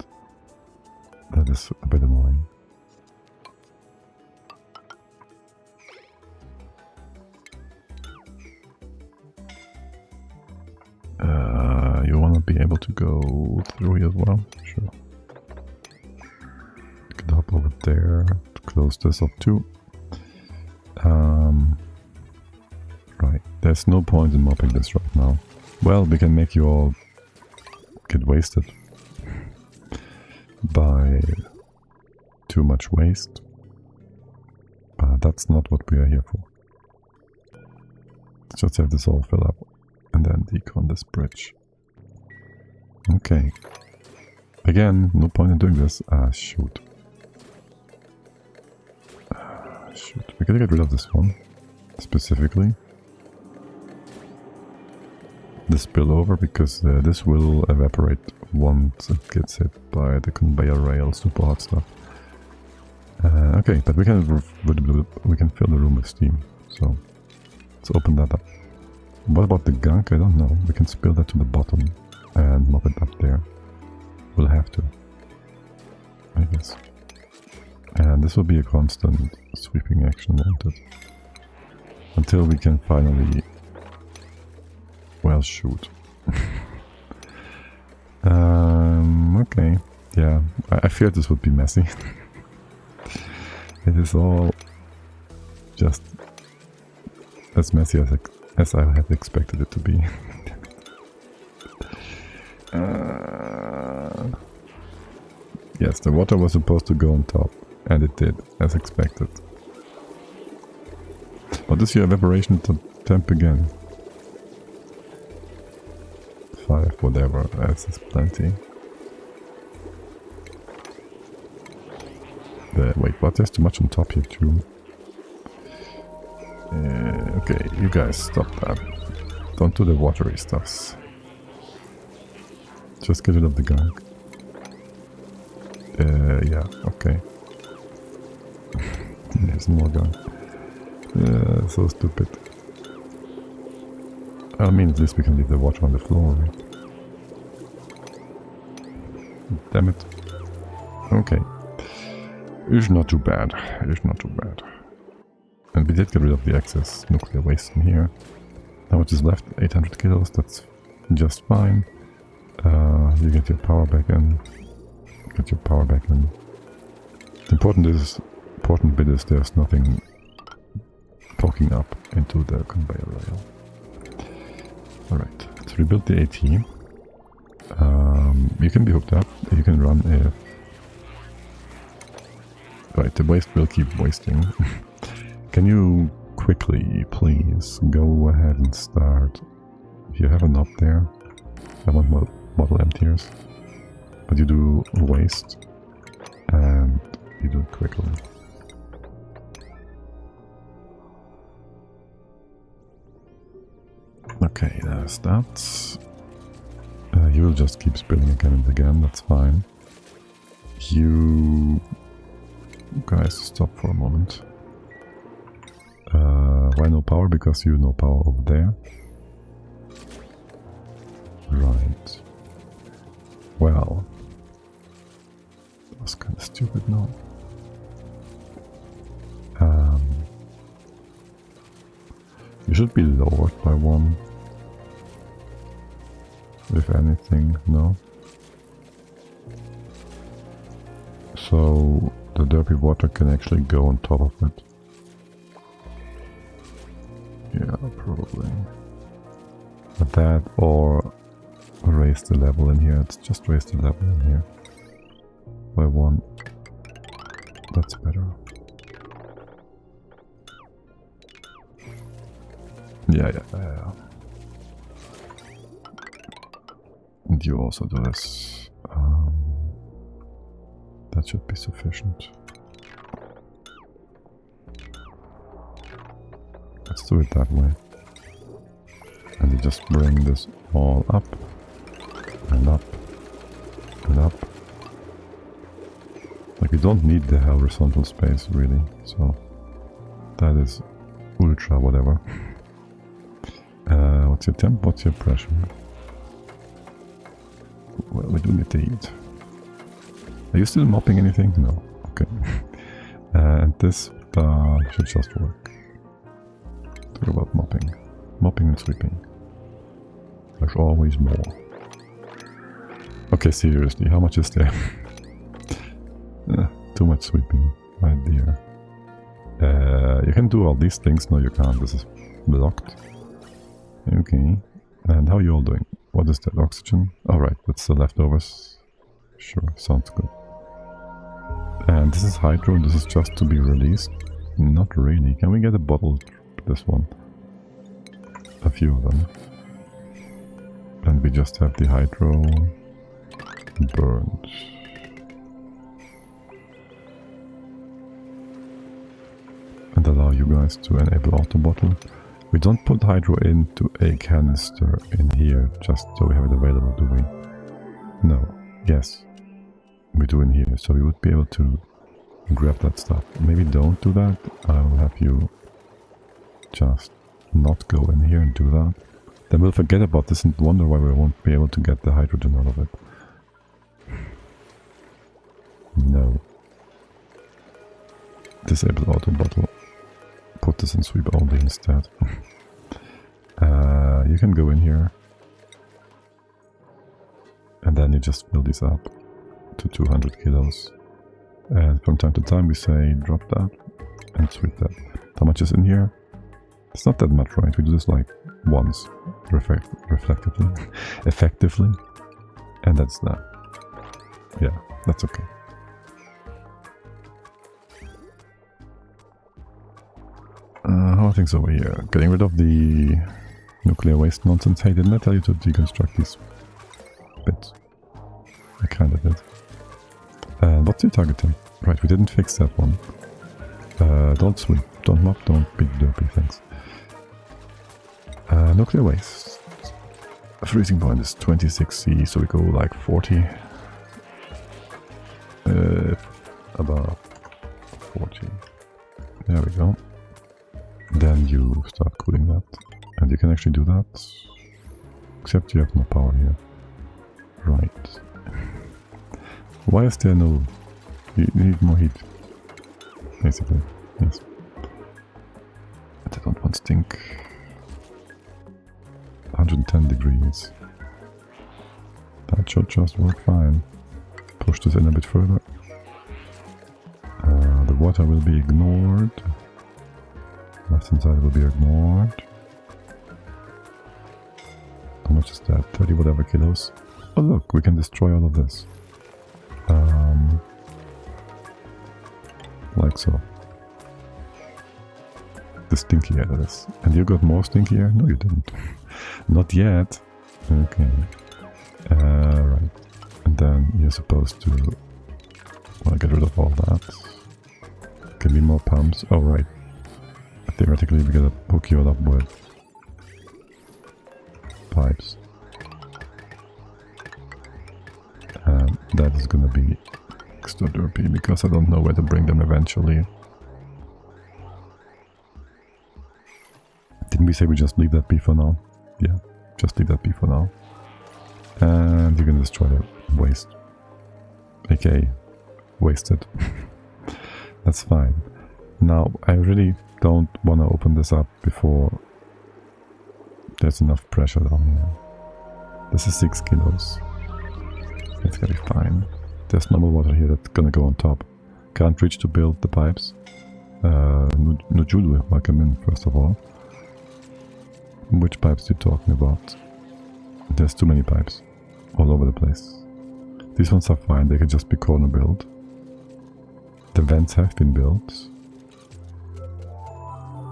that is a bit annoying. You want to be able to go through here as well? Sure. You can hop over there to close this up too. Right, there's no point in mopping this right now. Well, we can make you all get wasted by too much waste. That's not what we are here for. Let's just have this all fill up and then decon this bridge. Okay. Again, no point in doing this. Shoot. Shoot. We gotta get rid of this one. Specifically. The spillover, because this will evaporate once it gets hit by the conveyor rail super hot stuff. Okay, but we can fill the room with steam. So let's open that up. What about the gunk? I don't know. We can spill that to the bottom and mop it up there. We'll have to, I guess. And this will be a constant sweeping action, won't it? Until we can finally... Well, shoot. Okay. Yeah, I feared this would be messy. It is all just as messy as I had expected it to be. Yes, the water was supposed to go on top, and it did, as expected. What is your evaporation temp again? 5, whatever, that's plenty. wait, what? There's too much on top here too. Okay, you guys stop that. Don't do the watery stuffs. Just get rid of the gunk. Yeah, okay. There's more gunk. So stupid. I mean, at least we can leave the water on the floor, right? Damn it. Okay. It's not too bad. It's not too bad. And we did get rid of the excess nuclear waste in here. How much is left? 800 kilos. That's just fine. You get your power back in. Get your power back in. The important bit is there's nothing poking up into the conveyor rail. Alright, let's rebuild the AT. You can be hooked up. You can run if... Right, the waste will keep wasting. Can you quickly, please, go ahead and start? If you have a knob there, I want model emptiers. But you do waste, and you do it quickly. Okay, there's that. You will just keep spilling again and again, that's fine. You guys stop for a moment. Why no power? Because you no power over there. Right. Well. That was kind of stupid, no? You should be lowered by one. If anything, no? So the derpy water can actually go on top of it. Yeah, probably. But that or raise the level in here. Let's just raise the level in here. By one. That's better. Yeah. And you also do this. That should be sufficient. Let's do it that way. And you just bring this all up. And up. And up. Like, we don't need the horizontal space, really. So, that is ultra whatever. What's your temp? What's your pressure? Well, we do need to eat. Are you still mopping anything? No. Okay. And this should just work. Talk about mopping. Mopping and sweeping. There's always more. Okay, seriously, how much is there? Too much sweeping, my dear. You can do all these things. No, you can't. This is blocked. Okay. And how are you all doing? What is that? Oxygen? Alright, that's the leftovers. Sure, sounds good. And this is hydro. This is just to be released. Not really. Can we get a bottle? This one. A few of them. And we just have the hydro burned. And allow you guys to enable auto bottle. We don't put hydro into a canister in here just so we have it available, do we? No. Yes. We do in here, so we would be able to grab that stuff. Maybe don't do that. I will have you just not go in here and do that. Then we'll forget about this and wonder why we won't be able to get the hydrogen out of it. No. Disable auto bottle. Put this in sweep only instead. You can go in here. And then you just fill these up to 200 kilos. And from time to time we say drop that and sweep that. How much is in here? It's not that much, right? We do this like once, effectively. And that's that. Yeah, that's okay. How are things over here? Getting rid of the nuclear waste nonsense. Hey, didn't I tell you to deconstruct these bits? I kinda did. And what's your target type? Right, we didn't fix that one. Don't swim, don't mop, don't be derpy, thanks. Nuclear waste. Freezing point is 26C, so we go like 40. About 40. There we go. Then you start cooling that. And you can actually do that. Except you have no power here. Right. Why is there no... You need more heat. Basically, yes. But I don't want stink. 110 degrees. That should just work fine. Push this in a bit further. The water will be ignored. Left-hand side will be ignored. How much is that? 30 whatever kilos. Oh look, we can destroy all of this. Like so. The stinky air, that is. And you got more stinky air? No, you didn't. Not yet. Okay. Right. And then you're supposed to... Well, get rid of all that. Can be more pumps. Oh, right. Theoretically, we gotta hook you all up with pipes. And that is gonna be extra derpy because I don't know where to bring them eventually. Didn't we say we just leave that be for now? Yeah, just leave that be for now. And you're gonna destroy the waste. aka wasted. That's fine. Now, I really don't want to open this up before there's enough pressure down here. This is 6 kilos. It's gonna be fine. There's normal water here that's gonna go on top. Can't reach to build the pipes. Nujulu, welcome in, first of all. Which pipes are you talking about? There's too many pipes. All over the place. These ones are fine, they can just be corner built. The vents have been built.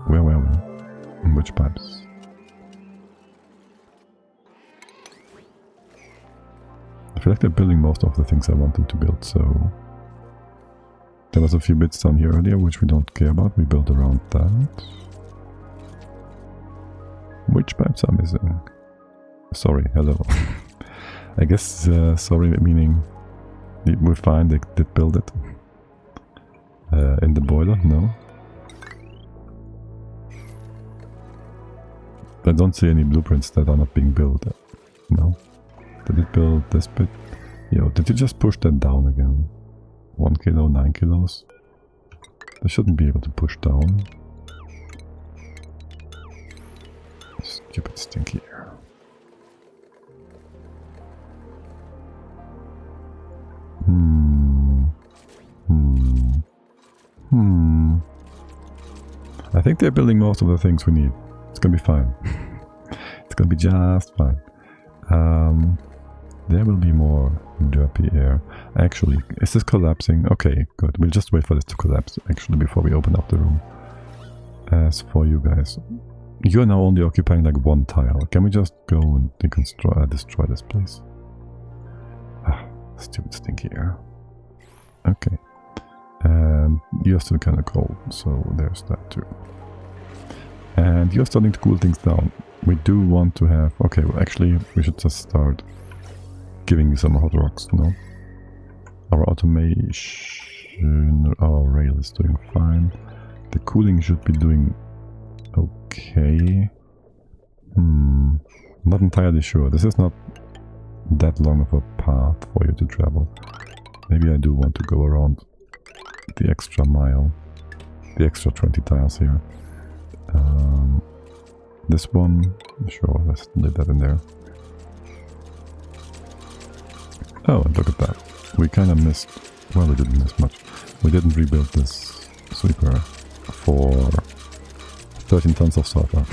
Where were we? Which pipes? I feel like they're building most of the things I want them to build, so... There was a few bits down here earlier which we don't care about, we built around that. Which pipes are missing? Sorry, hello. I guess sorry meaning we're fine, they did build it. In the boiler? No. I don't see any blueprints that are not being built. No. Did it build this bit? Yo, did you just push that down again? 1 kilo, 9 kilos? They shouldn't be able to push down. Stupid stinky air. I think they're building most of the things we need. It's gonna be fine. It's gonna be just fine. There will be more derpy air. Actually, is this collapsing? Okay, good. We'll just wait for this to collapse, actually, before we open up the room. As for you guys, you're now only occupying like 1 tile. Can we just go and destroy this place? Ah, stupid stinky air. Okay. And you're still kind of cold, so there's that too. And you're starting to cool things down. We do want to have... Okay, well, actually, we should just start giving you some hot rocks, no? Our automation... Our rail is doing fine. The cooling should be doing okay. Not entirely sure. This is not that long of a path for you to travel. Maybe I do want to go around the extra mile. The extra 20 tiles here. This one, sure, let's leave that in there. Oh, and look at that. We kind of missed, well, we didn't miss much. We didn't rebuild this sweeper for 13 tons of sulfur.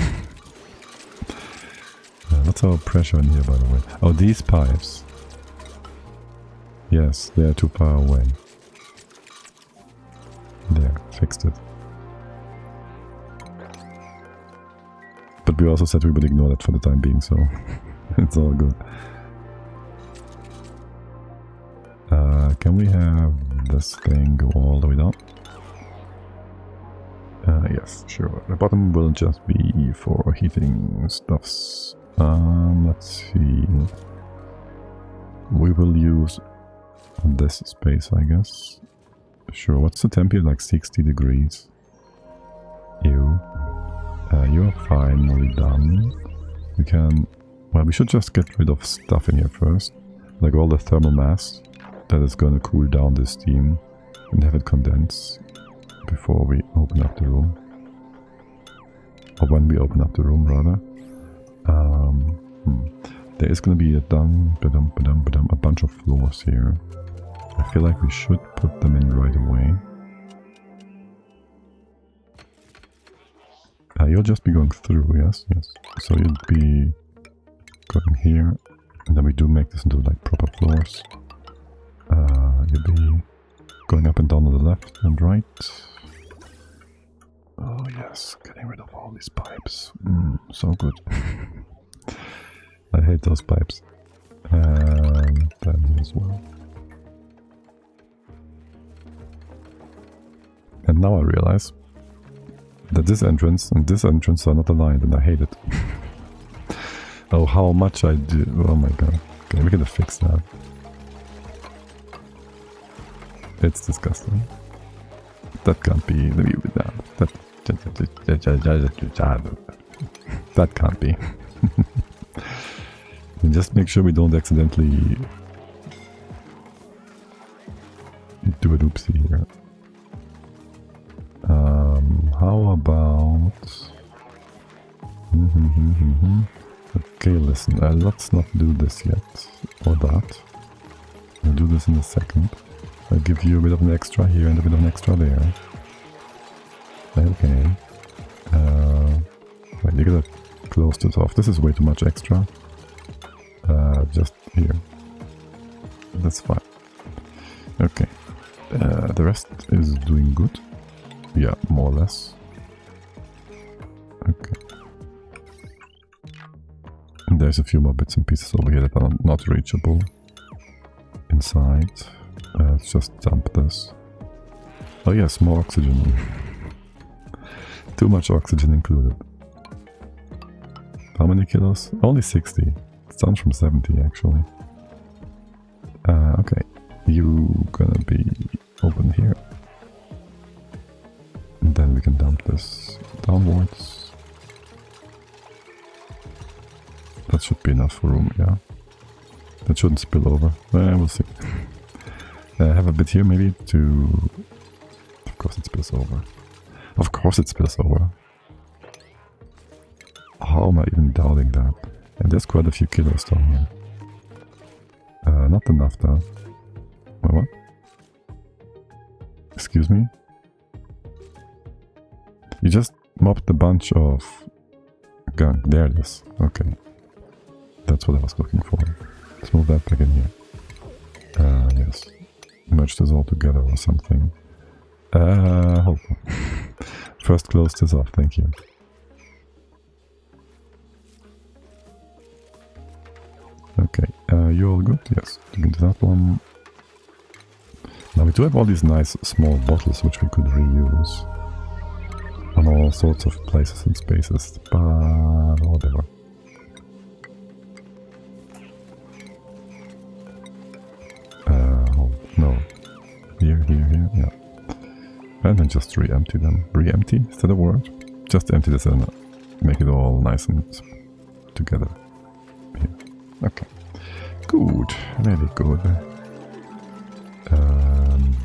What's our pressure in here, by the way? Oh, these pipes. Yes, they are too far away. There, fixed it. But we also said we would ignore that for the time being, so it's all good. Can we have this thing go all the way down. Yes, sure. The bottom will just be for heating stuffs. Let's see. We will use this space, I guess. Sure, what's the temp here? Like 60 degrees. Ew. You're finally done. We can... Well, we should just get rid of stuff in here first. Like all the thermal mass that is going to cool down the steam and have it condense before we open up the room. Or when we open up the room, rather. There is going to be a bunch of floors here. I feel like we should put them in right away. You'll just be going through, yes? Yes. So you'll be going here, and then we do make this into like proper floors. You'll be going up and down on the left and right. Oh yes, getting rid of all these pipes. So good. I hate those pipes. And then here as well. And now I realize that this entrance and this entrance are not aligned, and I hate it. Oh, how much I do. Oh my god. Okay, we gotta fix that. It's disgusting. That can't be. That can't be. And just make sure we don't accidentally do an oopsie here. How about... Okay, listen, let's not do this yet, or that. We'll do this in a second. I'll give you a bit of an extra here and a bit of an extra there. Okay. Wait, you gotta close this off. This is way too much extra. Just here. That's fine. Okay. The rest is doing good. Yeah, more or less. Okay. And there's a few more bits and pieces over here that are not reachable inside. Let's just dump this. Oh yes, more oxygen. Too much oxygen included. How many kilos? Only 60. It's down from 70 actually. Okay. You gonna be open here. And then we can dump this downwards. That should be enough room, yeah. That shouldn't spill over. We'll see. Have a bit here maybe to... Of course it spills over. Of course it spills over. How am I even doubting that? And there's quite a few kilos down here. Not enough though. Wait, what? Excuse me? You just mopped a bunch of gunk. There it is. Okay. That's what I was looking for. Let's move that back in here. Yes. Merge this all together or something. Hold on. First close this off, thank you. Okay, you're all good? Yes. Look into that one. Now we do have all these nice small bottles which we could reuse on all sorts of places and spaces, but whatever. No. Here, yeah. And then just re-empty them. Re-empty? Is that a word? Just empty this and make it all nice and together. Here. Okay. Good. Very good.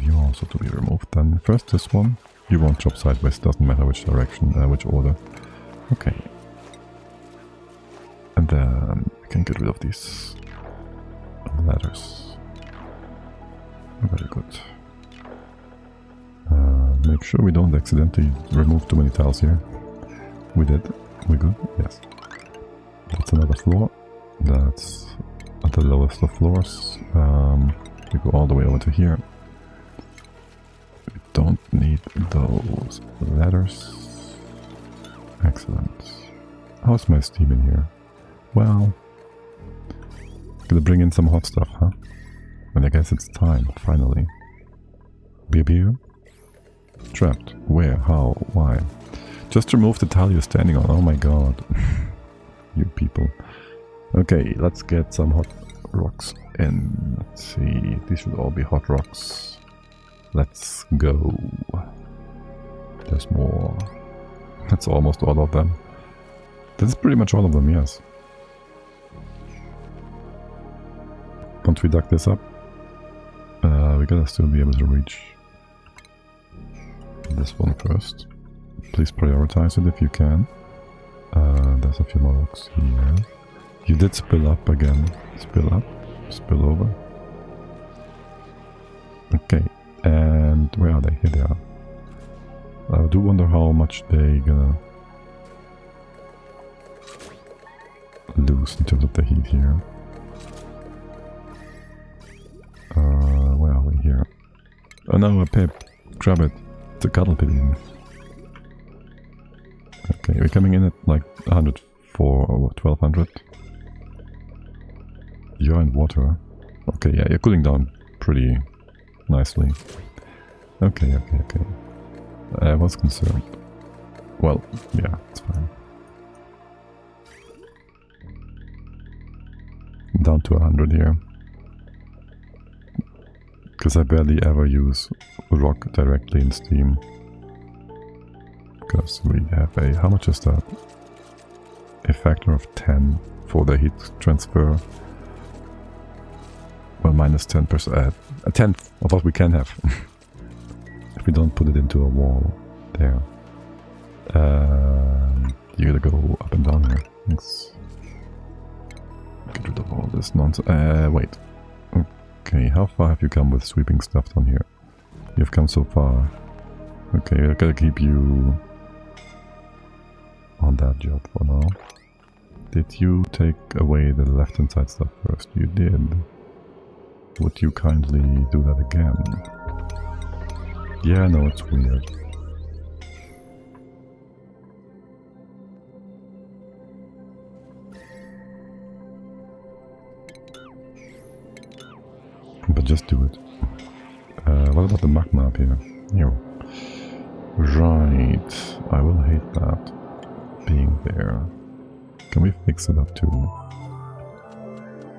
You also to be removed then. First this one. You won't drop sideways, doesn't matter which direction, which order. Okay. And then we can get rid of these ladders. Very good. Make sure we don't accidentally remove too many tiles here. We did. We good? Yes. That's another floor. That's at the lowest of floors. We go all the way over to here. We don't need those ladders. Excellent. How's my steam in here? Well, gonna bring in some hot stuff, huh? And I guess it's time, finally. skip here? Trapped. Where? How? Why? Just remove the tile you're standing on. Oh my god. You people. Okay, let's get some hot rocks in. Let's see. These should all be hot rocks. Let's go. There's more. That's almost all of them. That's pretty much all of them, yes. Once we duck this up, we gotta still be able to reach this one first. Please prioritize it if you can. There's a few more rocks here. You did spill up again. Spill up. Spill over. Okay. And where are they? Here they are. I do wonder how much they gonna lose in terms of the heat here. Where are we here? Oh no, a pip. Grab it. It's a cuddle pip even. Okay, we're coming in at like 104 or 1200. You're in water. Okay, yeah, you're cooling down pretty nicely. Okay. I was concerned. Well, yeah, it's fine. Down to 100 here. Because I barely ever use rock directly in Steam. Because we have a... how much is that? A factor of 10 for the heat transfer. Well, minus 10%. A tenth of what we can have. If we don't put it into a wall. There. You gotta go up and down here. Thanks. Get rid of all this nonsense. Wait. Okay, how far have you come with sweeping stuff down here? You've come so far. Okay, I gotta keep you on that job for now. Did you take away the left-hand side stuff first? You did. Would you kindly do that again? Yeah, I know it's weird. But just do it. What about the magma up here? Here. Right. I will hate that being there. Can we fix it up too?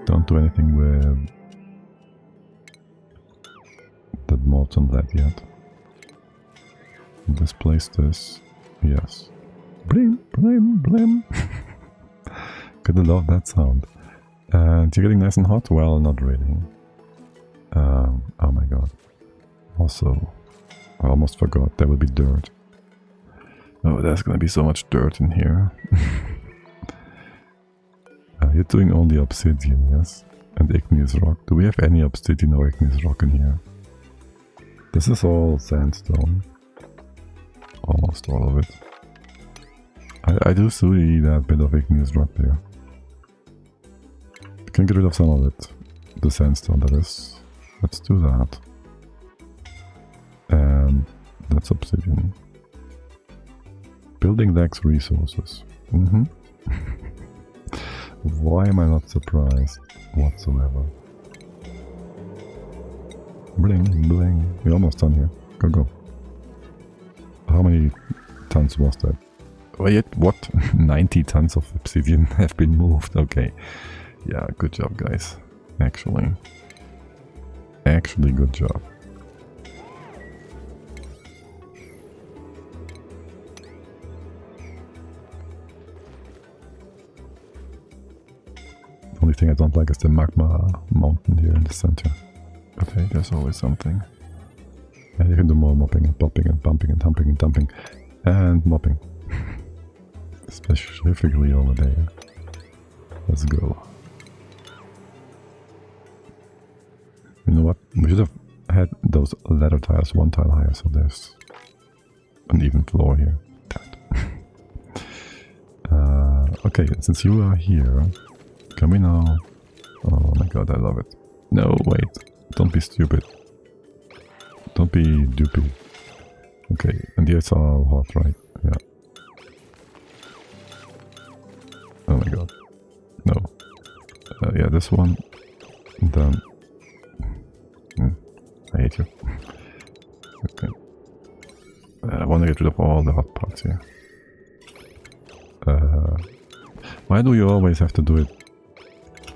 Don't do anything with the molten lead yet. Displace this. Yes. Blim, blim, blim. Gotta love that sound. And you're getting nice and hot? Well, not really. Oh my god. Also, I almost forgot there will be dirt. Oh, there's gonna be so much dirt in here. You're doing only obsidian, yes? And igneous rock. Do we have any obsidian or igneous rock in here? This is all sandstone. Almost all of it. I do see that bit of igneous rock there. We can get rid of some of it. The sandstone, that is. Let's do that. And that's obsidian. Building lacks resources. Why am I not surprised whatsoever? Bling, bling. We're almost done here. Go, go. How many tons was that? Wait, what? 90 tons of obsidian have been moved. Okay. Yeah, good job, guys. Actually, good job. The only thing I don't like is the magma mountain here in the center. But hey, there's always something. And you can do more mopping and popping and bumping and humping and dumping and mopping. Specifically over there. Let's go. You know what? We should have had those ladder tiles one tile higher, so there's an even floor here. Okay, since you are here, can we now... Oh my god, I love it. No, wait. Don't be stupid. Don't be dupy. Okay, and the it's all hot, right? Yeah. Oh my god. No. Yeah, this one. And then... I hate you. Okay. I want to get rid of all the hot parts here. Why do you always have to do it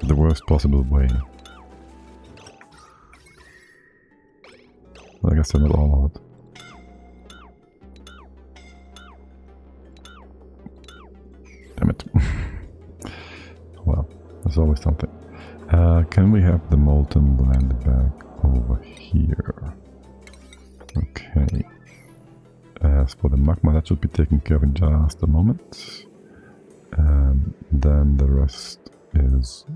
the worst possible way? Well, I guess they're not all hot. Damn it. Well, there's always something. Can we have the molten blend back over here? Okay. As for the magma, that should be taken care of in just a moment. And then the rest is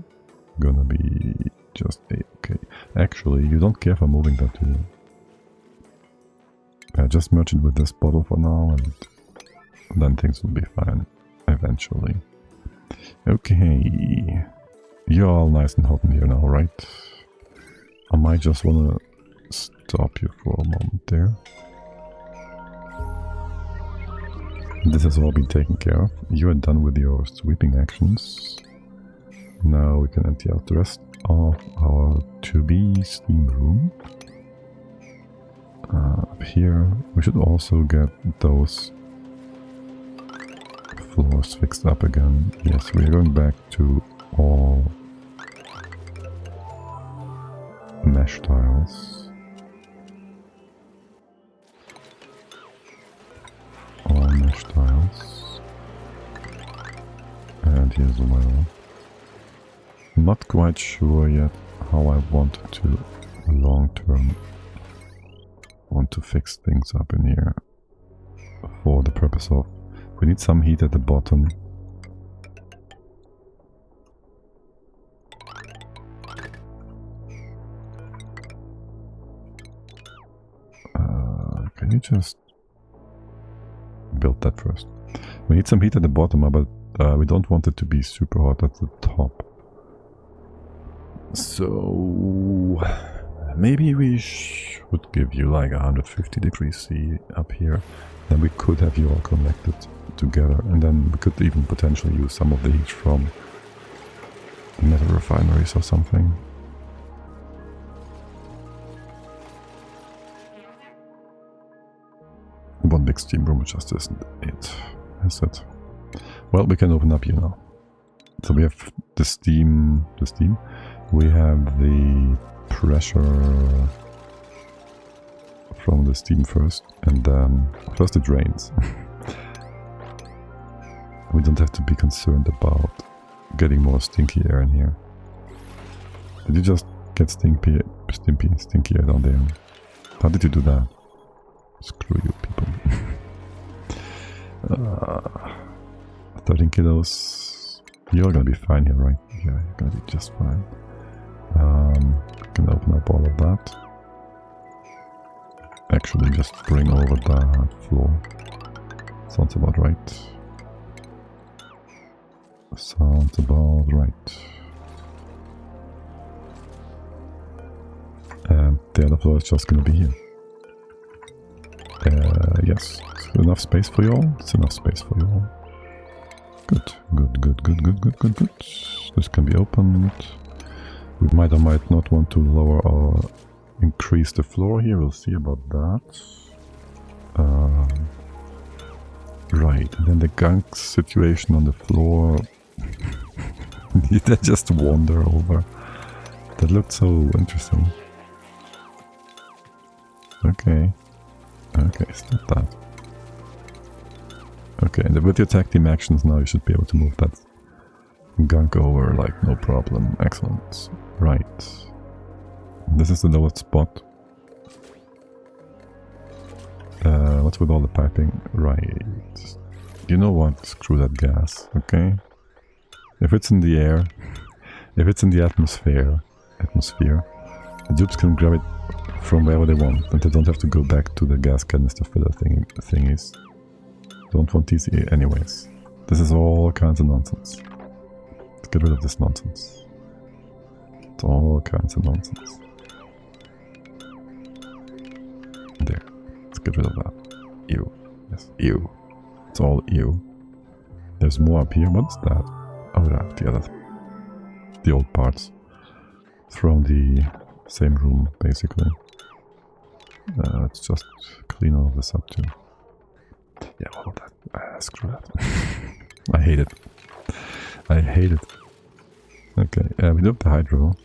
gonna be just okay. Actually, you don't care for moving that, do you? Just merge it with this bottle for now, and then things will be fine eventually. Okay. You're all nice and hot in here now, right? I might just wanna stop you for a moment there. This has all been taken care of. You are done with your sweeping actions. Now we can empty out the rest of our to-be steam room. Up here, we should also get those floors fixed up again. Yes, we're going back to all mesh tiles. All mesh tiles. And here's the well. Not quite sure yet how I want to long-term want to fix things up in here for the purpose of we need some heat at the bottom. Can you just build that first? We need some heat at the bottom, but we don't want it to be super hot at the top. So maybe we should give you like 150 degrees C up here. Then we could have you all connected together, and then we could even potentially use some of the heat from metal refineries or something. One big steam room just isn't it, is it? Well, we can open up here now. So we have the steam, we have the pressure from the steam first, and then first it rains. We don't have to be concerned about getting more stinky air in here. Did you just get stinky air down there? How did you do that? Screw you people. 13 kilos. You're gonna be fine here, right? Yeah, you're gonna be just fine. Can open up all of that. Actually, just bring over that floor. Sounds about right. Sounds about right. And the other floor is just gonna be here. Yes. Enough space for you all? It's enough space for you all. Good. Good. This can be opened. We might or might not want to lower or increase the floor here. We'll see about that. Right. And then the gunk situation on the floor. Did I just wander over? That looked so interesting. Okay. Okay, stop that. Okay, and with your tag team actions now you should be able to move that gunk over like no problem. Excellent. Right. This is the lowest spot. What's with all the piping? Right. You know what? Screw that gas, okay? If it's in the air, if it's in the atmosphere, the dupes can grab it from wherever they want, and they don't have to go back to the gas canister filler thingies. Don't want these anyways. This is all kinds of nonsense. Let's get rid of this nonsense. It's all kinds of nonsense. There. Let's get rid of that. Ew. Yes, ew. It's all ew. There's more up here. What's that? Oh, that. The old parts. From the same room, basically. Let's just clean all of this up too. Yeah, all of that. Screw that. I hate it. I hate it. Okay, we do have the hydro.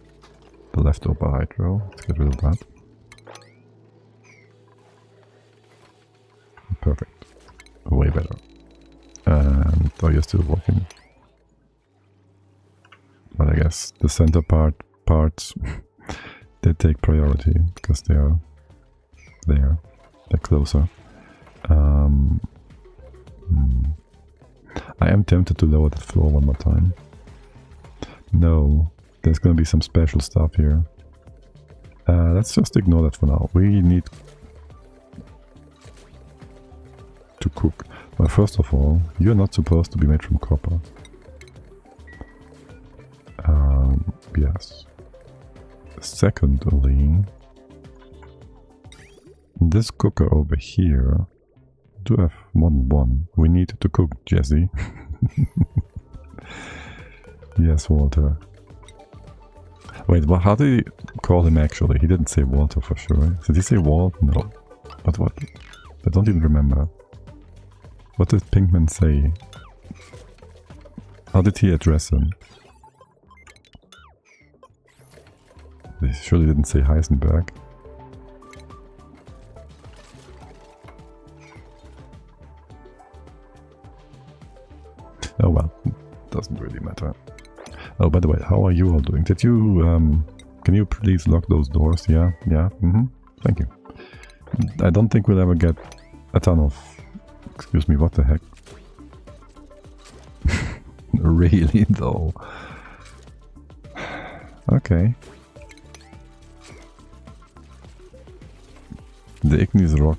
The leftover hydro. Let's get rid of that. Perfect. Way better. And oh, you're still working. But I guess the center parts they take priority because they are there. They're closer. I am tempted to lower the floor one more time. No, there's gonna be some special stuff here. Let's just ignore that for now. We need to cook. Well, first of all, you're not supposed to be made from copper. Yes. Secondly, this cooker over here do have more than one. We need to cook, Jesse. Yes, Walter. Wait, well, how did he call him actually? He didn't say Walter for sure. Did he say Walt? No. But what? I don't even remember. What did Pinkman say? How did he address him? He surely didn't say Heisenberg. Oh well, doesn't really matter. Oh, by the way, how are you all doing? Did you, can you please lock those doors? Yeah, yeah, thank you. I don't think we'll ever get a ton of... Excuse me, what the heck? Really, though? Okay. The igneous rock.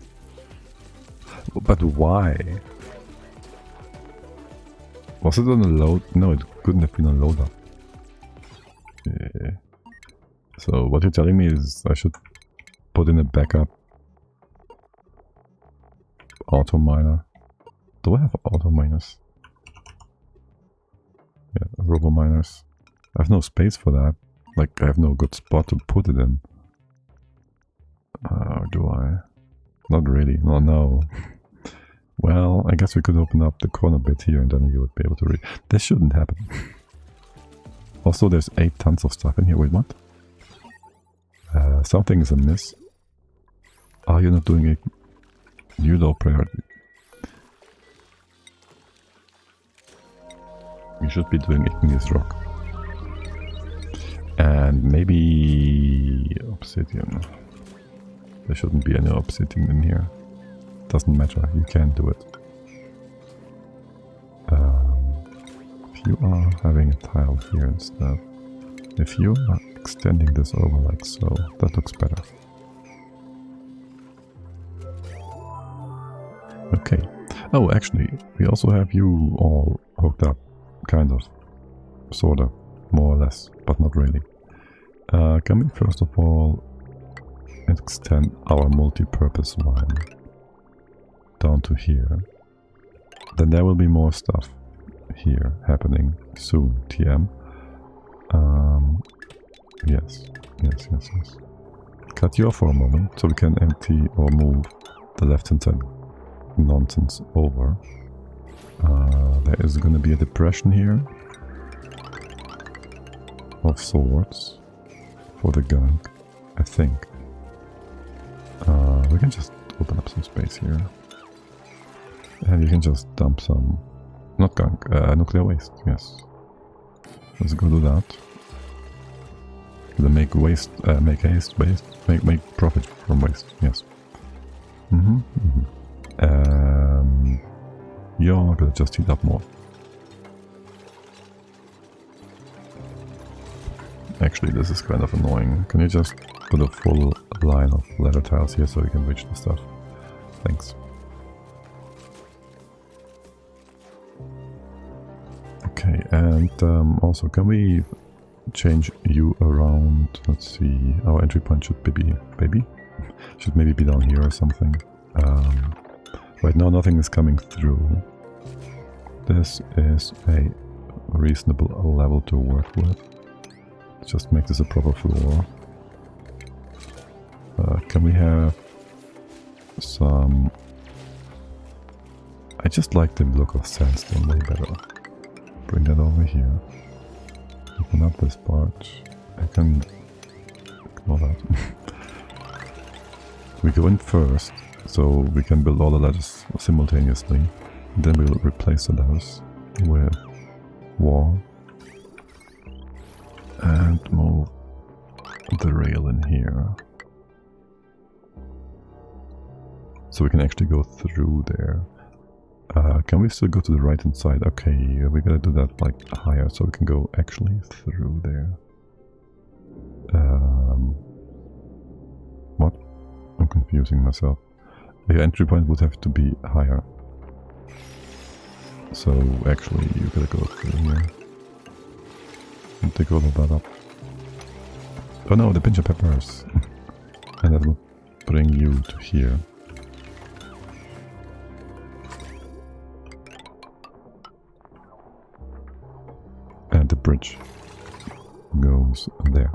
But why? Was it on a load? No, it couldn't have been a loader. So what you're telling me is I should put in a backup auto miner. Do I have auto miners? Yeah, robo miners. I have no space for that. Like, I have no good spot to put it in. Do I? Not really. No, no. Well, I guess we could open up the corner bit here and then you would be able to read. This shouldn't happen. Also, there's 8 tons of stuff in here. Wait, what? Something is amiss. Oh, you're not doing it. You low priority. You should be doing igneous rock. And maybe obsidian. There shouldn't be any obsidian in here. Doesn't matter, you can do it. If you are having a tile here instead, if you are extending this over like so, that looks better. Okay. Oh, actually, we also have you all hooked up, kind of, sort of, more or less, but not really. Can we first of all extend our multi-purpose line down to here? Then there will be more stuff here happening soon, TM. Yes. Cut you off for a moment so we can empty or move the left-hand side nonsense over. There is going to be a depression here of sorts for the gunk, I think. We can just open up some space here. And you can just dump some, not gunk, nuclear waste, yes. Let's go do that. Then make waste, make haste, waste, make profit from waste, yes. You're gonna just heat up more. Actually, this is kind of annoying. Can you just put a full line of ladder tiles here so we can reach the stuff? Thanks. Okay, and also can we change you around? Let's see, our entry point should should maybe be down here or something. Right now nothing is coming through. This is a reasonable level to work with. Let's just make this a proper floor. Can we have some... I just like the look of sandstone way better. Bring that over here. Open up this part. I can ignore that. We go in first, so we can build all the ladders simultaneously. And then we'll replace the ladders with wall. And move the rail in here. So we can actually go through there. Can we still go to the right hand side? Okay, we gotta do that like higher so we can go actually through there. What? I'm confusing myself. The entry point would have to be higher. So actually you gotta go through here. And take all of that up. Oh no, the pinch of peppers. And that will bring you to here. And the bridge goes there.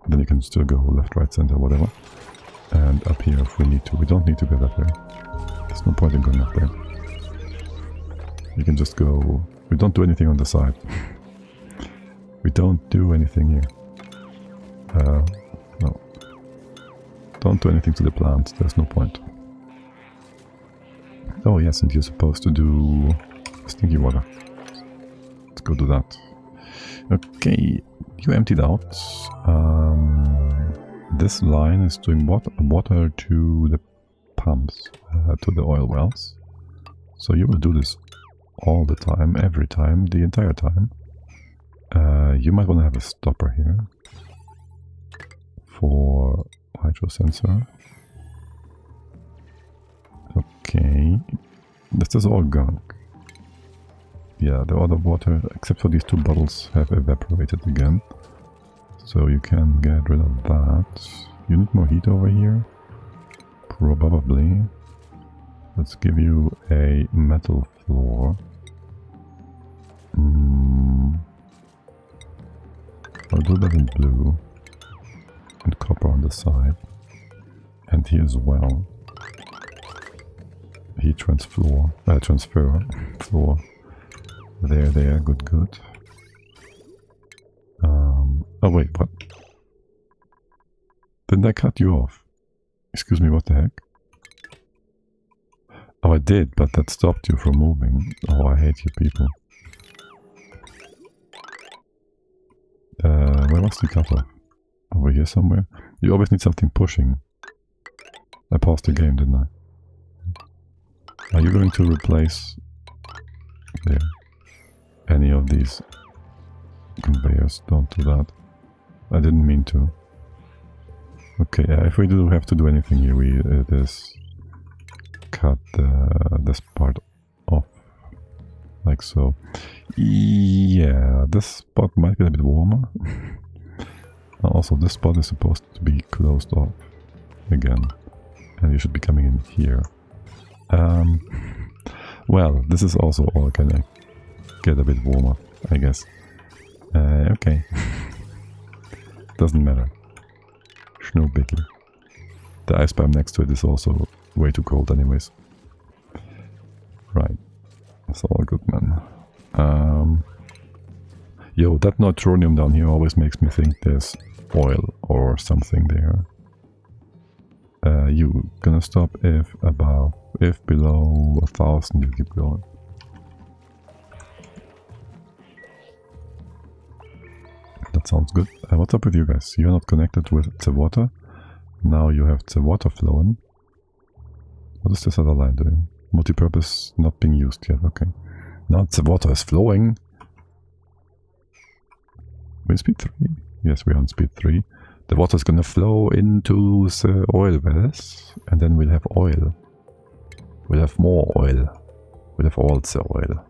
Then you can still go left, right, center, whatever. And up here if we need to. We don't need to get up there. There's no point in going up there. You can just go... We don't do anything on the side. We don't do anything here. No. Don't do anything to the plants. There's no point. Oh yes, and you're supposed to do stinky water. Let's go do that. Okay, you emptied out. This line is doing water to the pumps, to the oil wells. So you will do this all the time, every time, the entire time. You might want to have a stopper here for hydro sensor. Okay, this is all gunk. Yeah, the other water, except for these two bottles, have evaporated again. So you can get rid of that. You need more heat over here? Probably. Let's give you a metal floor. I'll do that in blue. And copper on the side. And here as well. Heat transfer floor. There, good. Oh wait, what? Didn't I cut you off? Excuse me, what the heck? Oh, I did, but that stopped you from moving. Oh, I hate you people. Where was the cutoff? Over here somewhere? You always need something pushing. I paused the game, didn't I? Are you going to replace... there? Any of these conveyors? Don't do that. I didn't mean to. Okay, if we do have to do anything here, we just cut this part off, like so. Yeah, this spot might get a bit warmer. Also, this spot is supposed to be closed off again, and you should be coming in here. Well, this is also all gonna get a bit warmer, I guess. Okay. Doesn't matter. No biggie. The ice pipe next to it is also way too cold anyways. Right. That's all good, man. Yo, that neutronium down here always makes me think there's oil or something there. You gonna stop if below 1000 you keep going. That sounds good. What's up with you guys? You're not connected with the water. Now you have the water flowing. What is this other line doing? Multi-purpose not being used yet. Okay. Now the water is flowing. We're in speed 3? Yes, we're on speed 3. The water is gonna flow into the oil wells. And then we'll have oil. We'll have more oil. We'll have all the oil.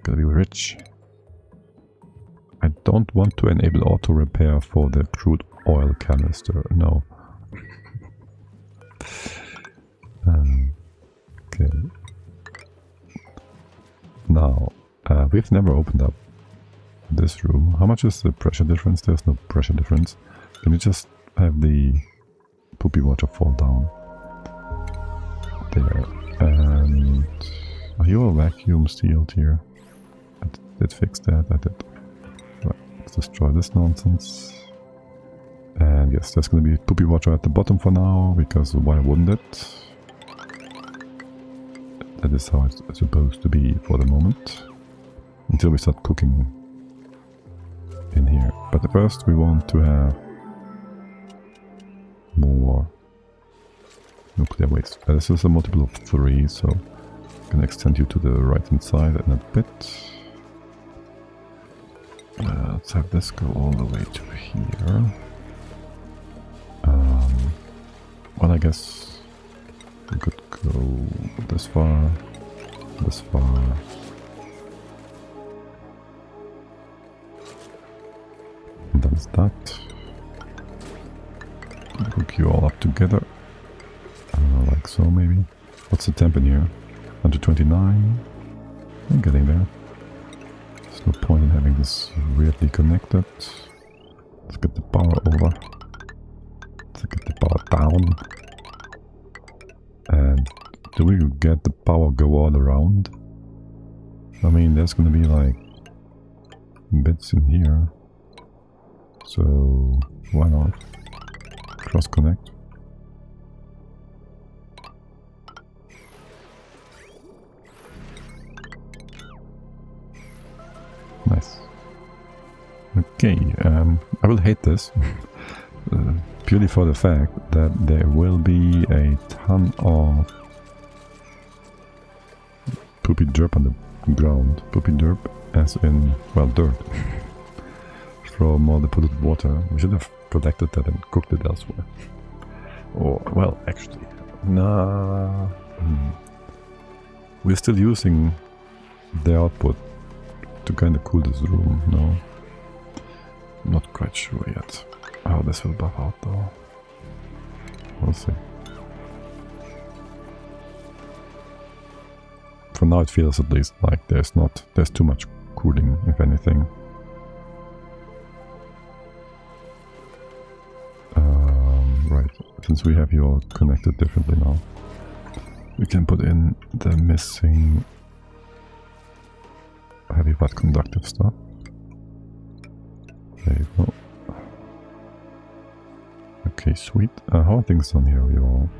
Gonna be rich. I don't want to enable auto repair for the crude oil canister. No. Okay. Now, we've never opened up this room. How much is the pressure difference? There's no pressure difference. Can we just have the poopy water fall down? there. And are you a vacuum sealed here? I did fix that, I did. Right, let's destroy this nonsense. And yes, there's gonna be a poopy watcher at the bottom for now, because why wouldn't it? That is how it's supposed to be for the moment. Until we start cooking in here. But first we want to have more nuclear waste. This is a multiple of 3, so I'm gonna extend you to the right hand side in a bit. Let's have this go all the way to here. Well, I guess we could go this far, this far. And that's that. Hook you all up together. Like so, maybe. What's the temp in here? 129. I'm getting there. There's no point in having this weirdly connected. Let's get the power over. Let's get the power down. And do we get the power go all around? I mean, there's gonna be like bits in here. So why not? Cross connect. Nice. Okay, I will hate this purely for the fact that there will be a ton of poopy derp on the ground. Poopy derp as in, well, dirt. From all the polluted water. We should have collected that and cooked it elsewhere. Or, well, actually, nah. We're still using the output to kind of cool this room, no? I'm not quite sure yet how this will buff out though. We'll see. For now it feels at least like there's too much cooling, if anything. Right, since we have you all connected differently now, we can put in the missing heavy but conductive stuff. There you go. Okay, sweet. How are things done here, you all?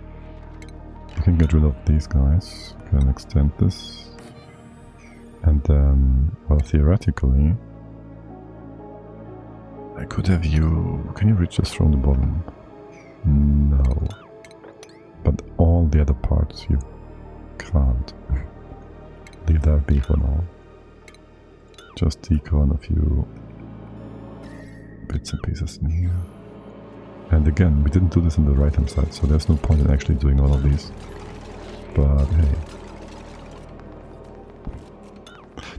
You can get rid of these guys. You can extend this. And then, well, theoretically, I could have you... Can you reach this from the bottom? No. But all the other parts you can't. Leave that be for now. Just decon a few bits and pieces in here. And again, we didn't do this on the right hand side, so there's no point in actually doing all of these. But hey.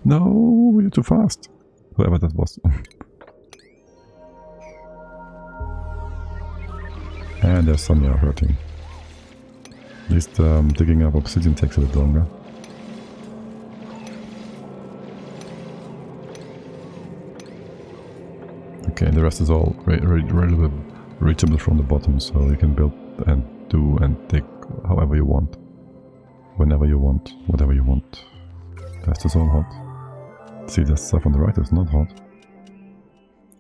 No, you're too fast. Whoever that was. And there's Sonia hurting. At least digging up obsidian takes a bit longer. Okay, and the rest is all readily reachable from the bottom, so you can build and do and dig however you want, whenever you want, whatever you want. The rest is all hot. See, that stuff on the right is not hot.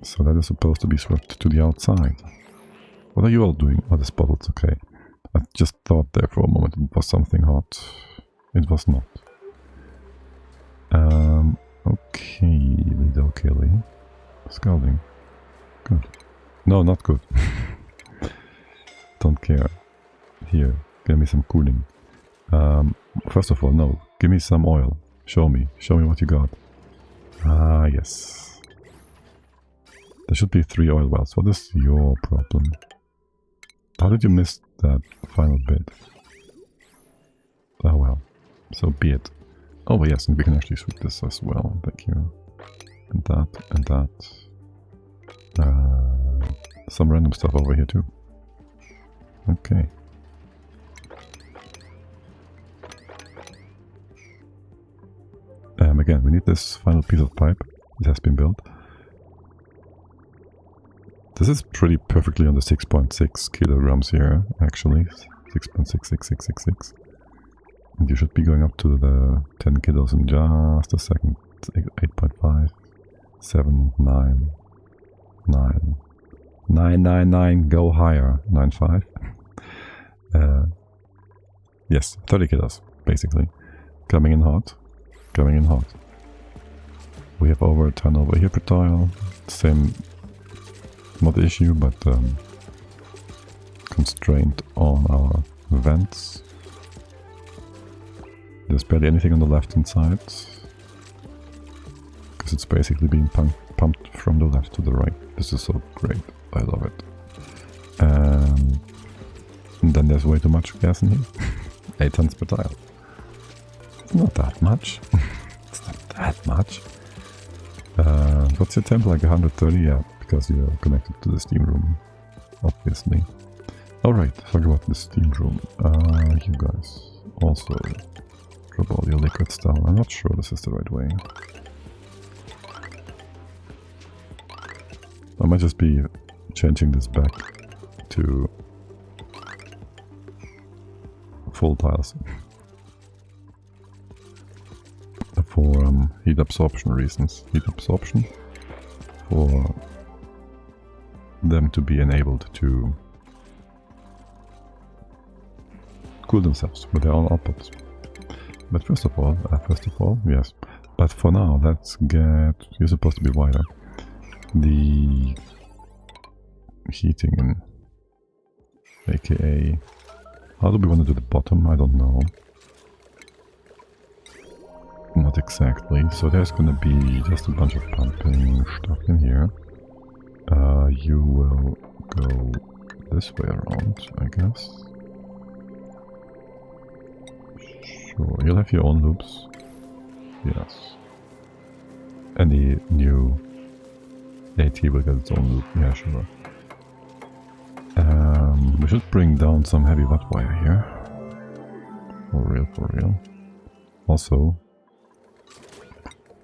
So that is supposed to be swept to the outside. What are you all doing? Oh, this bottle's okay. I just thought there for a moment it was something hot. It was not. Okay, Lido Kelly. Scalding. Good. No, not good. Don't care. Here, give me some cooling. First of all, no. Give me some oil. Show me what you got. Ah, yes. There should be 3 oil wells. What is your problem? How did you miss that final bit? Oh well. So be it. Oh yes, and we can actually sweep this as well. Thank you. And that, and that. Some random stuff over here too. Okay. Again, we need this final piece of pipe. It has been built. This is pretty perfectly on the 6.6 kilograms here, actually. 6.66666. And you should be going up to the 10 kilos in just a second. 8.5, 7, 9, 9, 9, 9, 9, go higher. 9.5. Yes, 30 kilos, basically. Coming in hot. Coming in hot. We have over 10 over here per tile. Same, not the issue, but constraint on our vents. There's barely anything on the left hand side, because it's basically being pumped from the left to the right. This is so great. I love it. And then there's way too much gas in here. 8 tons per tile. It's not that much. It's not that much. What's your temp? Like 130? Yeah, because you're connected to the steam room, obviously. Alright, talk about the steam room. You guys also drop all your liquids down. I'm not sure this is the right way. I might just be changing this back to full tiles for heat absorption reasons. Heat absorption for them to be enabled to cool themselves with their own outputs. But first of all, yes. But for now, let's get... You're supposed to be wider. The heating in, aka... How do we want to do the bottom? I don't know. Not exactly. So there's gonna be just a bunch of pumping stuff in here. You will go this way around, I guess. Sure, you'll have your own loops. Yes. Any new AT will get its own loop. Yeah, sure. We should bring down some heavy wet wire here. For real, for real. Also,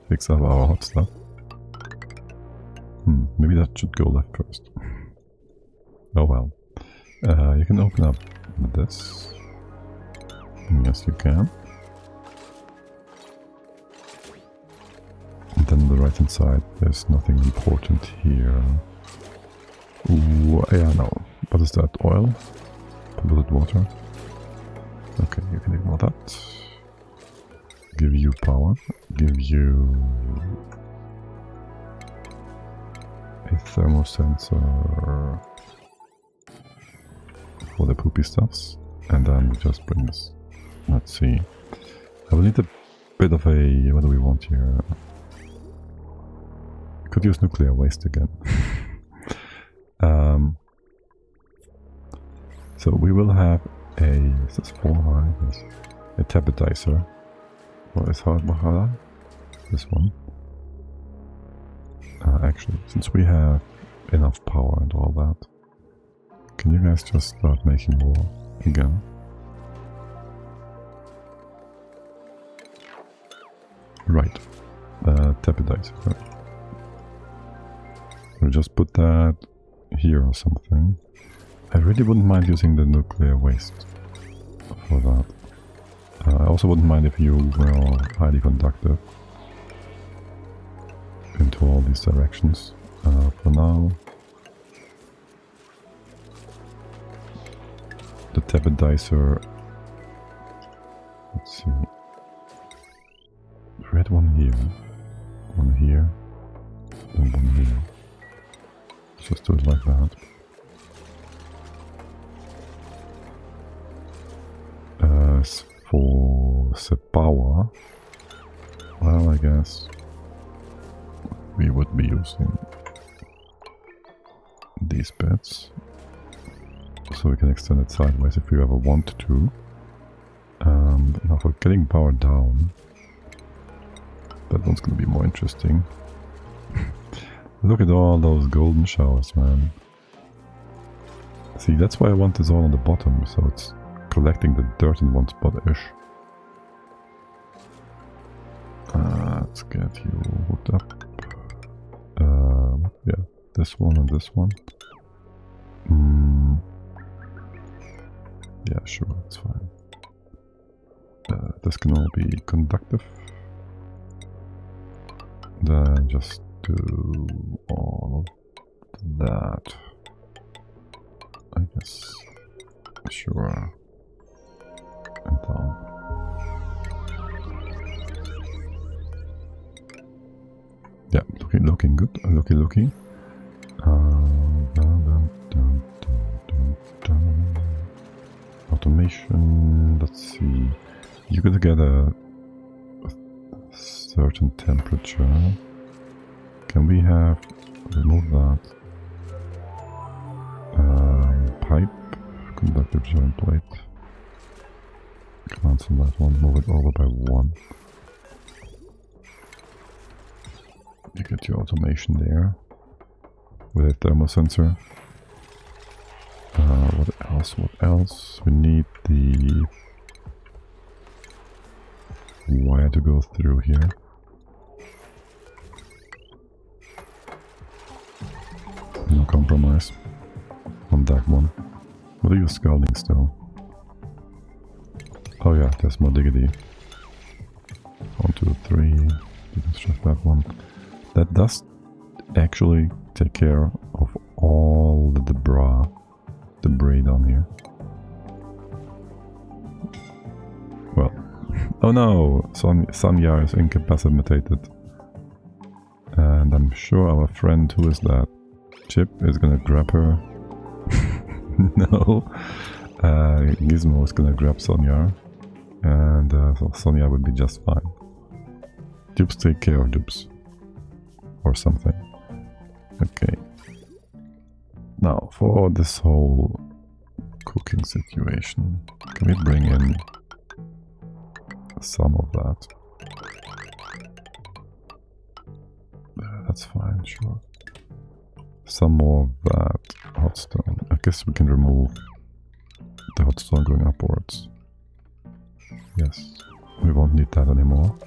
fix up our hot stuff. Maybe that should go left first. Oh well. You can open up this. Yes, you can. And then on the right hand side, there's nothing important here. Ooh, yeah, no. What is that? Oil? Polluted water? Okay, you can ignore that. Give you power. Give you a thermosensor for the poopy stuffs. And then we just bring this. Let's see. I will need a bit of a... What do we want here? Could use nuclear waste again. So we will have a... Is this 4 high? Yes. A tapidizer. What is hard? This one. Actually, since we have enough power and all that, can you guys just start making more again? Right. Tapidizer. Right. We'll just put that here or something. I really wouldn't mind using the nuclear waste for that. I also wouldn't mind if you were highly conductive into all these directions. For now, the tapidizer. Let's see. We had one here, and one here. Let's just do it like that. As for the power, well, I guess we would be using these bits, so we can extend it sideways if we ever want to. Now for getting power down, that one's going to be more interesting. Look at all those golden showers, man. See, that's why I want this all on the bottom, so it's collecting the dirt in one spot-ish. Let's get you hooked up. Yeah, this one and this one. Yeah, sure, that's fine. this can all be conductive. Then just do all of that. I guess. Sure. And down. Yeah, looking good. Looky. Automation. Let's see. You gotta get a certain temperature. Can we have remove that? Pipe, conductive joint plate. Cancel that one. Move it over by 1. You get your automation there with a thermosensor. What else? We need the wire to go through here. No compromise on that one. What are you scalding still? Oh yeah, there's more diggity. 1, 2, 3. Let's just that one. That does actually take care of all the debris down here. Well, oh no, Sanya is incapacitated. And I'm sure our friend, who is that? Chip is gonna grab her. No. Gizmo is gonna grab Sonya. And so Sonya would be just fine. Dupes take care of dupes. Or something. Okay. Now, for this whole cooking situation, can we bring in some of that? That's fine, sure. Some more of that hot stone. I guess we can remove the hot stone going upwards. Yes, we won't need that anymore.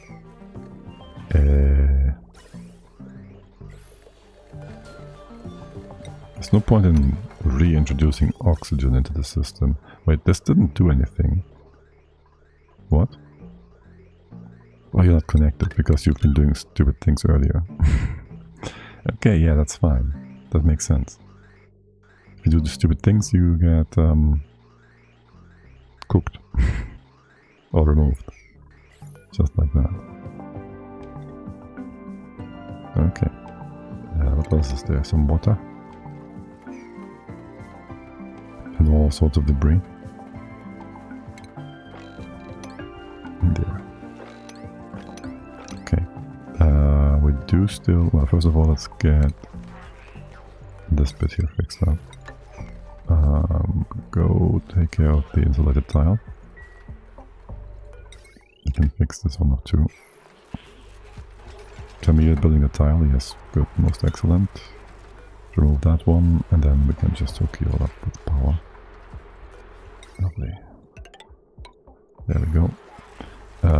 There's no point in reintroducing oxygen into the system. Wait, this didn't do anything. What? Oh, you're not connected because you've been doing stupid things earlier. Okay, yeah, that's fine. That makes sense. If you do the stupid things, you get cooked. Or removed. Just like that. Okay. What else is there? Some water. And all sorts of debris. There. Okay. We do still... Well, first of all, let's get this bit here fixed up. Go take care of the insulated tile. You can fix this one or two. Tell me you're building a tile. Yes, good, most excellent. Remove that one, and then we can just hook you all up with power. Lovely. There we go.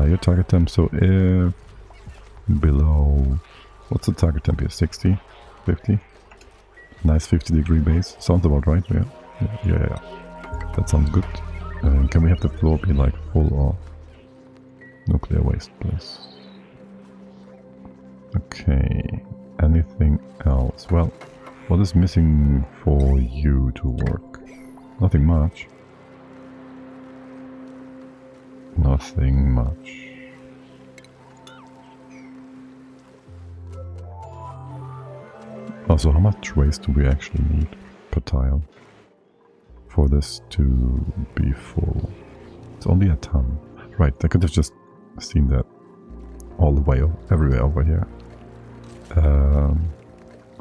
Your target temp, so if below... What's the target temp here? 60? 50? Nice 50-degree base. Sounds about right, yeah. Yeah. That sounds good. Can we have the floor be like full of nuclear waste, please? Okay. Anything else? Well, what is missing for you to work? Nothing much. Nothing much. Also, how much waste do we actually need per tile for this to be full? It's only a ton. Right, I could have just seen that all the way, everywhere over here.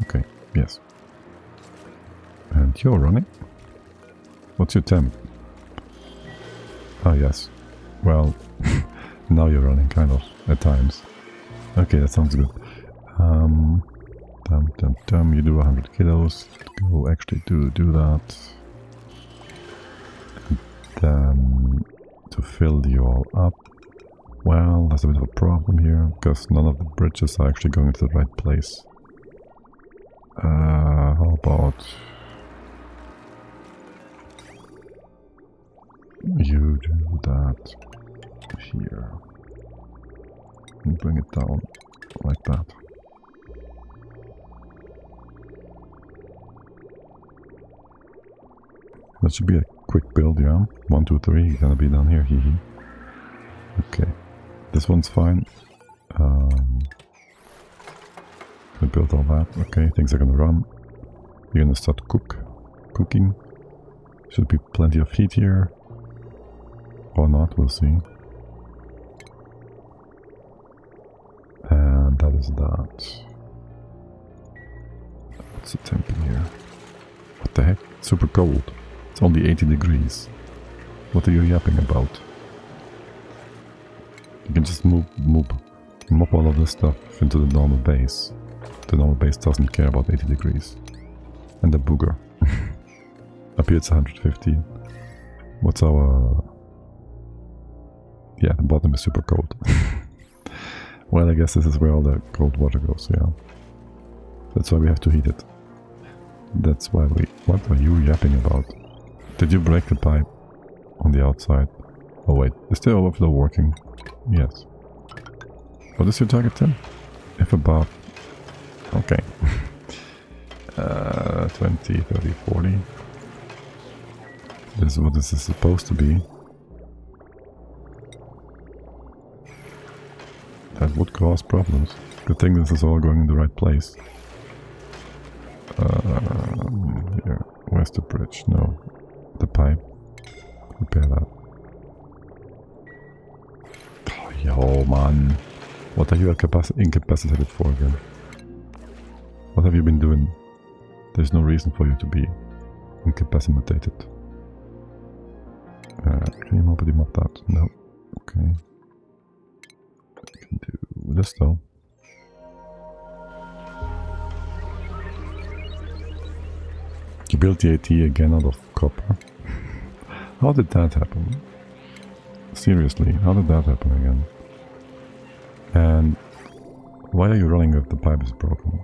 Okay, yes. And you're running? What's your temp? Ah, yes. Well, now you're running, kind of, at times. Okay, that sounds good. You do 100 kilos. Go actually do that. And then to fill you all up. Well, there's a bit of a problem here because none of the bridges are actually going to the right place. How about you do that here. And bring it down like that. That should be a quick build, yeah. 1, 2, 3, you're gonna be down here, hee hee. Okay. This one's fine. I built all that. Okay, things are gonna run. You're gonna start cooking. Should be plenty of heat here. Or not, we'll see. And that is that. What's the temp in here? What the heck? It's super cold. It's only 80 degrees. What are you yapping about? You can just mop all of this stuff into the normal base. The normal base doesn't care about 80 degrees. And the booger. Up here it's 150. What's our... Yeah, the bottom is super cold. Well, I guess this is where all the cold water goes, yeah. That's why we have to heat it. That's why we... What are you yapping about? Did you break the pipe on the outside? Oh wait, is the overflow working? Yes. What is your target, Tim? If above. Okay. 20, 30, 40. This is what this is supposed to be. That would cause problems. Good thing this is all going in the right place. Here. Where's the bridge? No. The pipe. Repair that. Oh, yo, man. What are you incapacitated for again? What have you been doing? There's no reason for you to be incapacitated. Can you mop that? No. Okay. You can do this though. You built the AT again out of copper. How did that happen? Seriously, how did that happen again? And why are you running if the pipe is broken?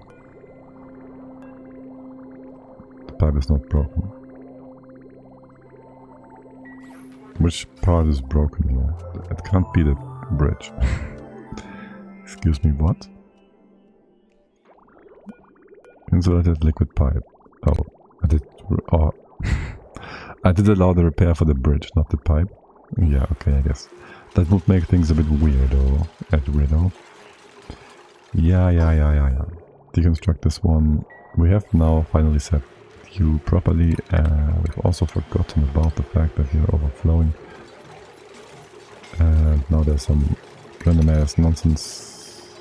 The pipe is not broken. Which part is broken here? It can't be the bridge. Excuse me, what? Insulated liquid pipe. Oh, I did allow the repair for the bridge, not the pipe. Yeah, okay, I guess. That would make things a bit weirdo, Edrido. Yeah. Deconstruct this one. We have now finally set you properly. We've also forgotten about the fact that you're overflowing. And now there's some random ass nonsense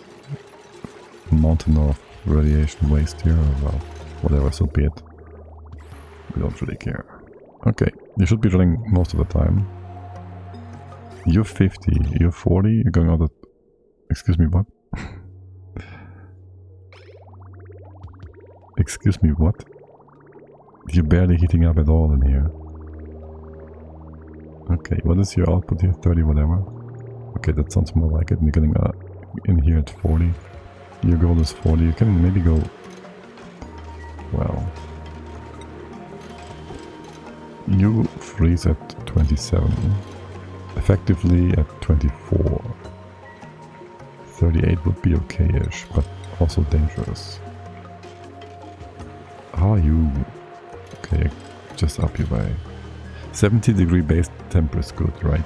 mountain of radiation waste here. Well, whatever, so be it. We don't really care. Okay, you should be running most of the time. You're 50, you're 40, you're going out at... Excuse me, what? Excuse me, what? You're barely heating up at all in here. Okay, what is your output here? 30 whatever. Okay, that sounds more like it. You're getting in here at 40. Your goal is 40. You can maybe go... Well... You freeze at 27. Effectively at 24. 38 would be okay-ish, but also dangerous. How are you? Okay, just up your way. 70 degree base temp is good, right?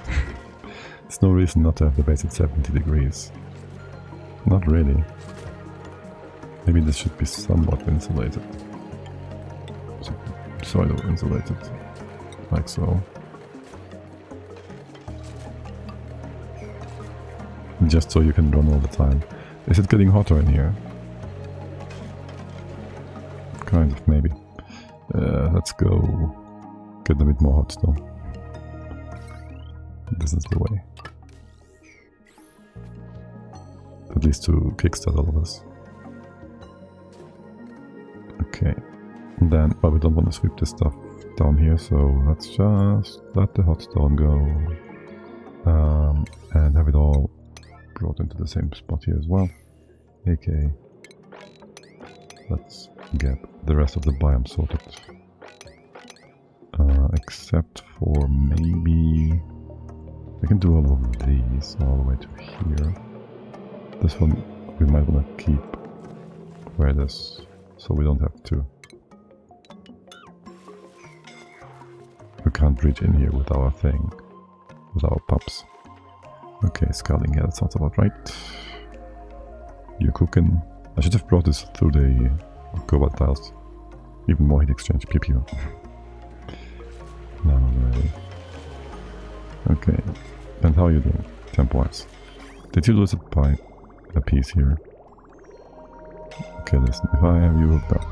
There's no reason not to have the base at 70 degrees. Not really. Maybe this should be somewhat insulated. Pseudo insulated. Like so. Just so you can run all the time. Is it getting hotter in here? Kind of, maybe. Let's go get a bit more hot still. This is the way. At least to kickstart all of this. Okay. And then, well, we don't want to sweep this stuff down here, so let's just let the hot stone go. And have it all brought into the same spot here as well. Okay. Let's get the rest of the biome sorted. Except for maybe We can do all of these all the way to here. This one we might want to keep where it is, so we don't have to. We can't reach in here with our thing, with our pups. Okay, scouting, yeah, that sounds about right. You're cooking. I should have brought this through the cobalt tiles. Even more heat exchange, pew pew. No way. Okay, and how are you doing, temp-wise? Did you lose a piece here? Okay, listen, if I have you hooked up.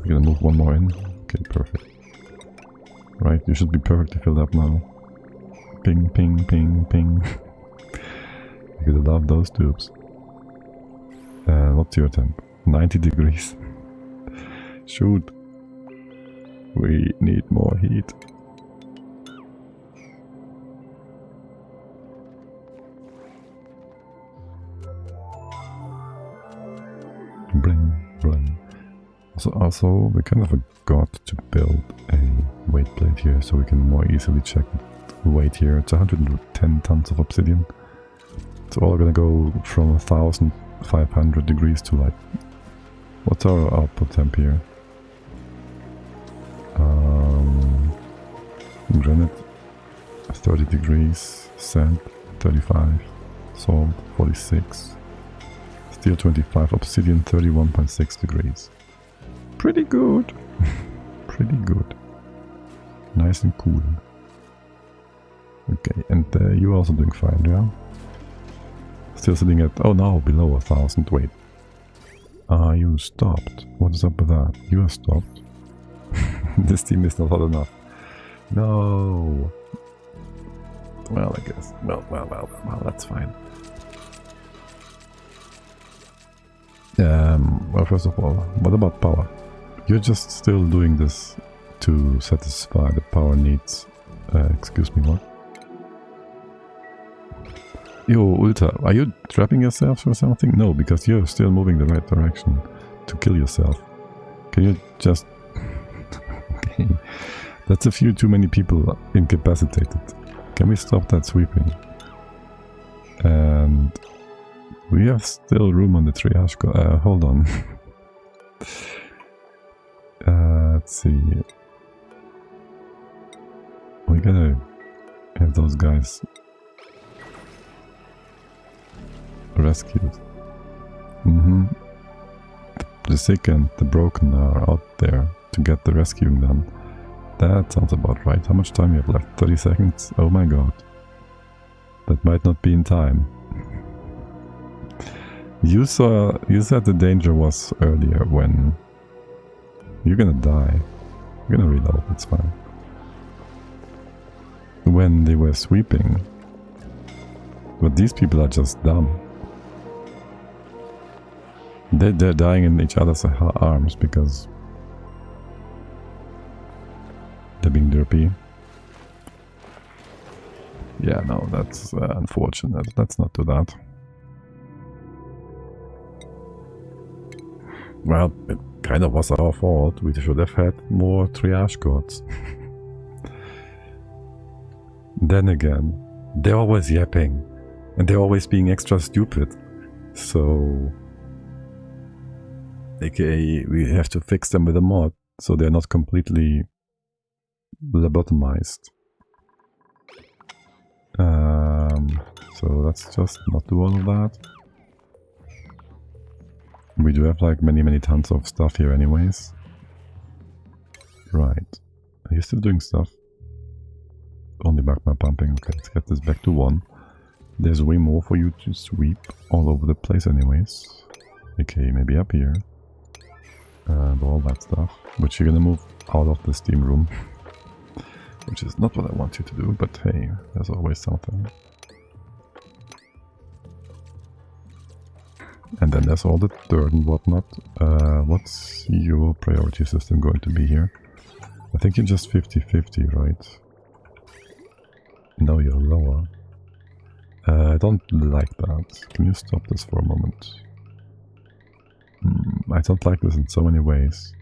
You're gonna move one more in? Okay, perfect. Right, you should be perfectly filled up now. Ping, ping, ping, ping. You're gonna love those tubes. What's your temp? 90 degrees. Shoot. We need more heat. Bling, bling. Also, we kind of forgot to build a weight plate here so we can more easily check the weight here. It's 110 tons of obsidian. It's all gonna go from 1500 degrees to like... What's our output temp here? Granite 30 degrees, sand 35, salt 46, steel 25, obsidian 31.6 degrees. Pretty good. Pretty good. Nice and cool. Okay, and you're also doing fine, yeah? Still sitting at, oh no, below 1000, wait. You stopped. What is up with that? You are stopped. This team is not hot enough. No. Well, I guess. Well, that's fine. Well, first of all, what about power? You're just still doing this to satisfy the power needs. Excuse me, what? Yo, Ulta, are you trapping yourself or something? No, because you're still moving the right direction to kill yourself. Can you just... Okay. That's a few too many people incapacitated. Can we stop that sweeping? And... we have still room on the triage. Hold on. Let's see. We gotta have those guys rescued. The sick and the broken are out there to get the rescuing done. That sounds about right. How much time you have left? 30 seconds? Oh my god. That might not be in time. You said the danger was earlier when... You're gonna die. You're gonna reload, it's fine. When they were sweeping. But these people are just dumb. They're dying in each other's arms because they're being derpy. Yeah, no, that's unfortunate. Let's not do that. Well, it kind of was our fault. We should have had more triage gods. Then again, they're always yapping. And they're always being extra stupid. So... aka, we have to fix them with a mod, so they're not completely lobotomized. So let's just not do all of that. We do have like many tons of stuff here anyways. Right. Are you still doing stuff? Only magma pumping. Okay, let's get this back to 1. There's way more for you to sweep all over the place anyways. Okay, maybe up here. And all that stuff. Which you're gonna move out of the steam room. Which is not what I want you to do, but hey, there's always something. And then there's all the dirt and whatnot. What's your priority system going to be here? I think you're just 50-50, right? No, you're lower. I don't like that. Can you stop this for a moment? I don't like this in so many ways.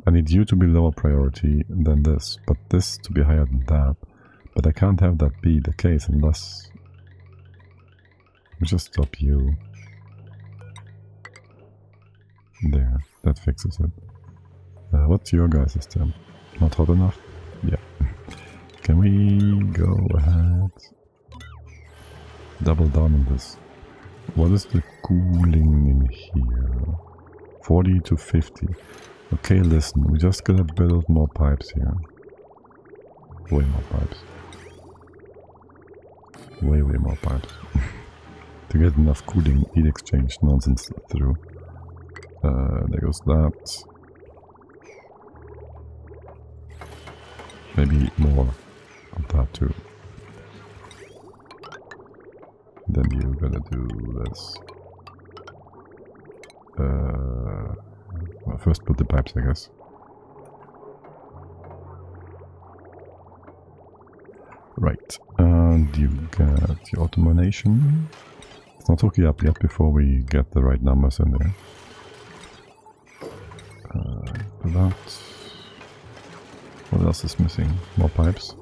I need you to be lower priority than this, but this to be higher than that. But I can't have that be the case unless we just stop you. There, that fixes it. What's your guys' temp? Not hot enough? Yeah. Can we go ahead? Double down on this. What is the cooling in here? 40 to 50. Okay, listen, we just gotta build more pipes here. Way more pipes. Way more pipes. To get enough cooling heat exchange nonsense through. There goes that. Maybe more of that too. Then you're gonna do this. Well, first put the pipes, I guess. Right, and you get your automation. It's not hooking up yet before we get the right numbers in there. That. What else is missing? More pipes.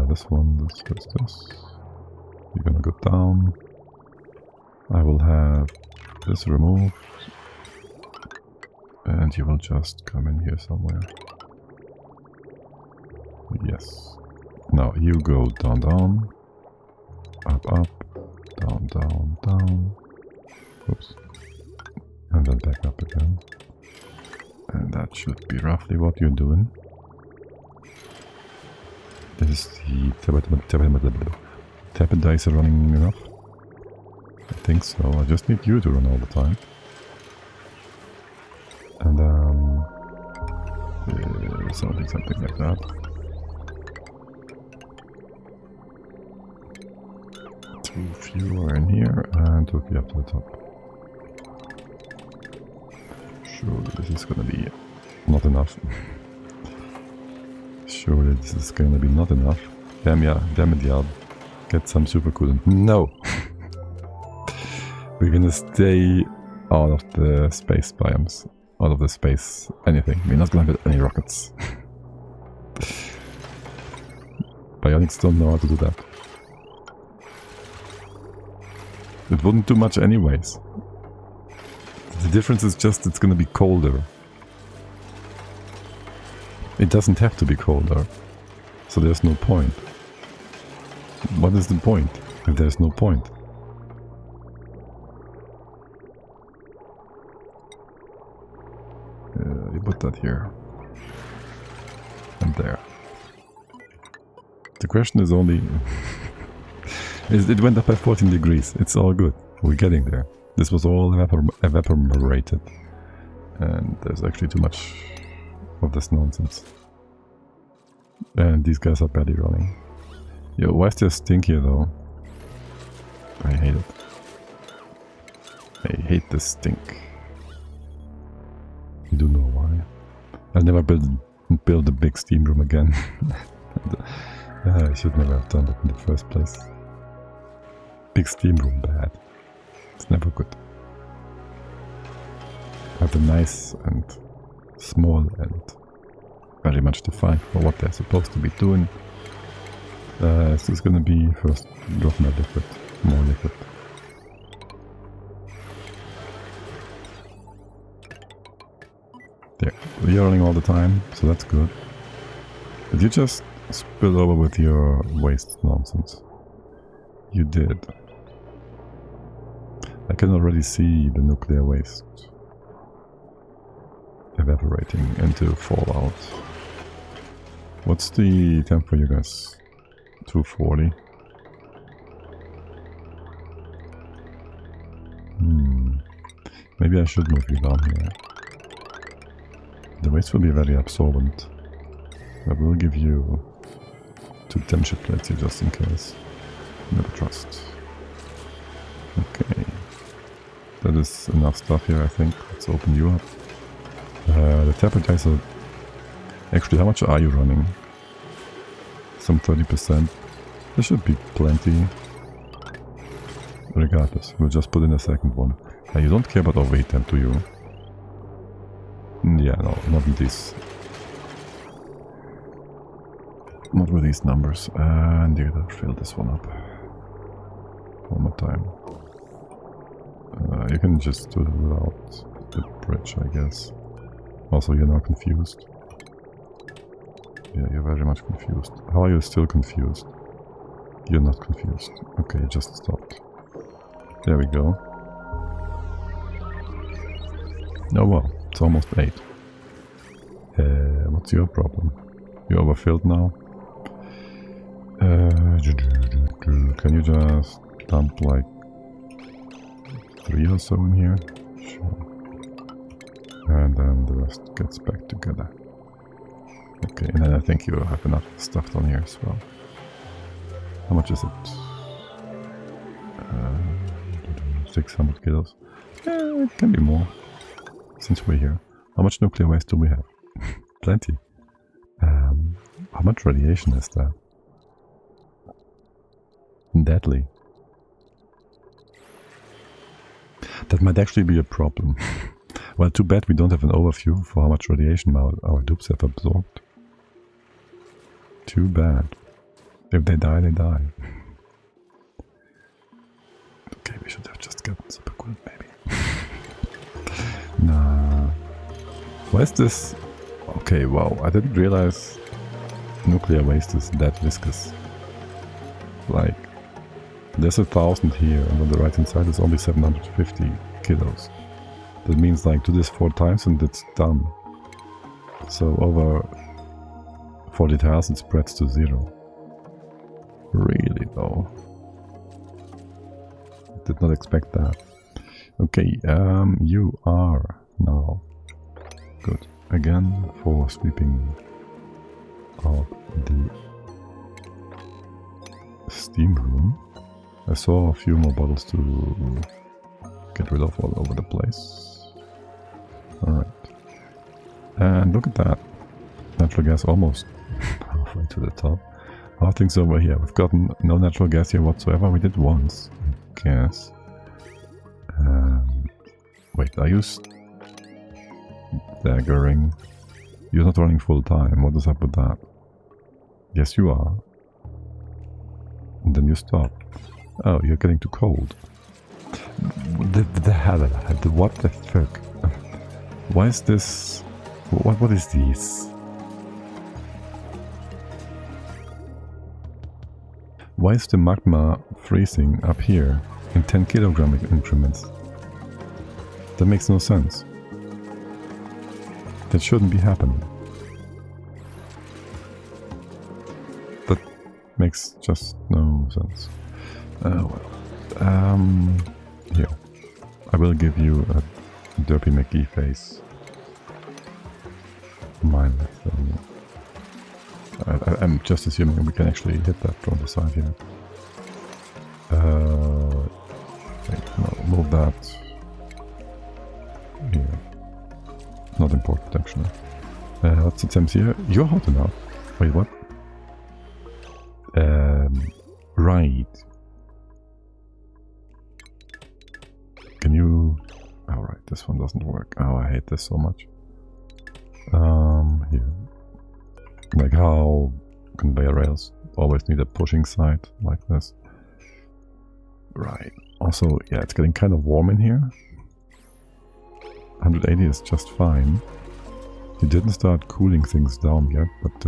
This one, this. You're gonna go down. I will have this removed. And you will just come in here somewhere. Yes. Now you go down, down. Up, down, down, down. Oops. And then back up again. And that should be roughly what you're doing. This is the tapidizer running enough? I think so. I just need you to run all the time. And something like that. 2 fewer in here and hook you up to the top. Surely this is gonna be not enough. Surely this is gonna be not enough. Damn it, yeah. Get some super coolant. No! We're gonna stay out of the space biomes. Out of the space anything. We're not gonna get any rockets. Bionics don't know how to do that. It wouldn't do much anyways. The difference is just it's gonna be colder. It doesn't have to be colder. So there's no point. What is the point if there's no point? You put that here. And there. The question is only... it went up by 14 degrees. It's all good. We're getting there. This was all evaporated. And there's actually too much of this nonsense. And these guys are barely running. Yo, why is there stink here though? I hate it. I hate this stink. You do know why. I'll never build a big steam room again. I should never have done that in the first place. Big steam room, bad. It's never good. Have them nice and small and very much defined for what they're supposed to be doing. This is gonna be first drop more liquid. There, we are running all the time, so that's good. Did you just spill over with your waste nonsense? You did. I can already see the nuclear waste evaporating into fallout. What's the temp for you guys? 240. Maybe I should move you down here. The waste will be very absorbent. I will give you 2 temperature plates here just in case. Never trust. Okay. That is enough stuff here, I think. Let's open you up. The tapidizer... Actually, how much are you running? Some 30%. There should be plenty. Regardless, we'll just put in a second one. You don't care about overheat temp, do you? Yeah, no, not in this. Not with these numbers. And you gotta fill this one up. One more time. You can just do it without the bridge, I guess. Also, you're now confused. Yeah, you're very much confused. How are you still confused? You're not confused. Okay, you just stopped. There we go. Oh well, it's almost 8. What's your problem? You overfilled now? Can you just dump like 3 or so in here? Sure. And then the rest gets back together. Okay, and then I think you have enough stuff down here as well. How much is it? 600 kilos. It can be more, since we're here. How much nuclear waste do we have? Plenty. How much radiation is that? Deadly. That might actually be a problem. Well, too bad we don't have an overview for how much radiation our dupes have absorbed. Too bad. If they die, they die. Okay, we should have just gotten super cool, maybe. Nah. Why is this? Okay, wow, I didn't realize nuclear waste is that viscous. Like, there's 1,000 here, and on the right hand side is only 750 kilos. That means like do this 4 times and it's done. So over 40,000 spreads to 0. Really though. Did not expect that. Okay, you are now good. Again for sweeping out the steam room. I saw a few more bottles to get rid of all over the place. Alright. And look at that. Natural gas almost halfway to the top. How are things over here? We've gotten no natural gas here whatsoever. We did once, I guess. Wait, are you staggering? You're not running full time. What is up with that? Yes, you are. And then you stop. Oh, you're getting too cold. What the fuck? Why is this? What is this? Why is the magma freezing up here in 10 kilogram increments? That makes no sense. That shouldn't be happening. That makes just no sense. Oh well. Here. I will give you a Derpy McGee face. Mindless. I'm just assuming we can actually hit that from the side here. Wait, no, move that. Here. Not important actually. What's the temps here? You're hot enough. Wait, what? Right. Can you... Alright, this one doesn't work. Oh, I hate this so much. Here. Like how conveyor rails always need a pushing side like this. Right. Also, yeah, it's getting kind of warm in here. 180 is just fine. He didn't start cooling things down yet, but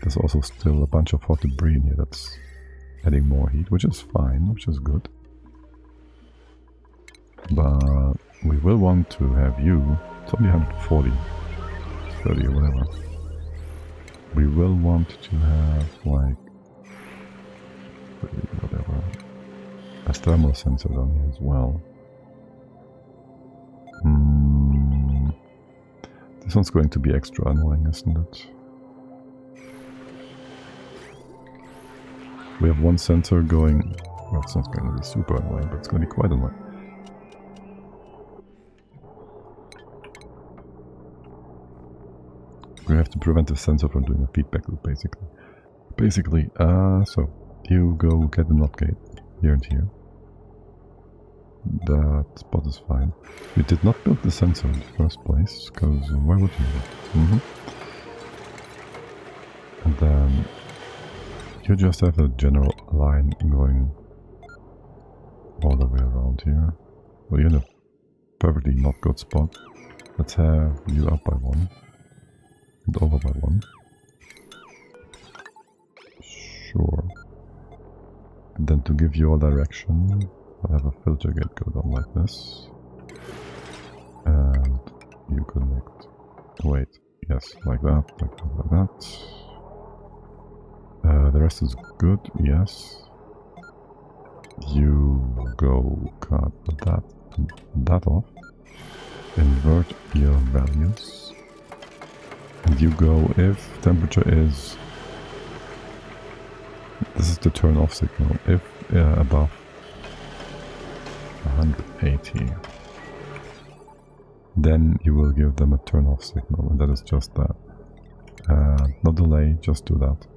there's also still a bunch of hot debris in here that's adding more heat, which is fine, which is good. But we will want to have you, it's only 140, 30 or whatever. We will want to have like, whatever, a thermal sensor down here as well. This one's going to be extra annoying, isn't it? We have one sensor going, well, it's not going to be super annoying, but it's going to be quite annoying. We have to prevent the sensor from doing a feedback loop, basically. So you go get the NOT gate here and here. That spot is fine. We did not build the sensor in the first place, because why would you? And then You just have a general line going all the way around here. Well, you're in a perfectly not good spot. Let's have you up by 1 and over by 1. Sure. And then to give you all direction, I'll have a filter gate go down like this. And you connect. Wait, yes, like that, like that, like that. The rest is good, yes. You go cut that off. Invert your values. And you go if temperature is... This is the turn off signal. If above 180, then you will give them a turn off signal, and that is just that. No delay, just do that.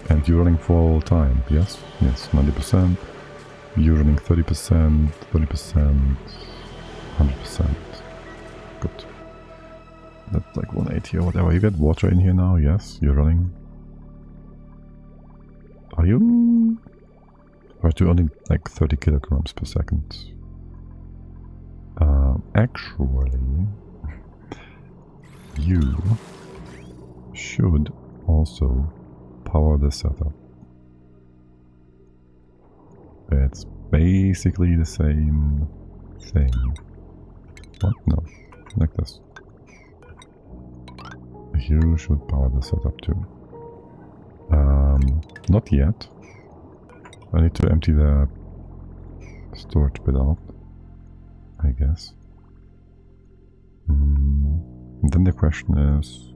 And you're running full time, yes? Yes, 90%. You're running 30%, 30%, 100%. Good. That's like 180 or whatever. You get water in here now, yes? You're running. Are you? Or are you only like 30 kilograms per second? Actually, you should also power the setup. It's basically the same thing. What? No, like this. You should power the setup too. Not yet. I need to empty the storage bit out, I guess. And then the question is,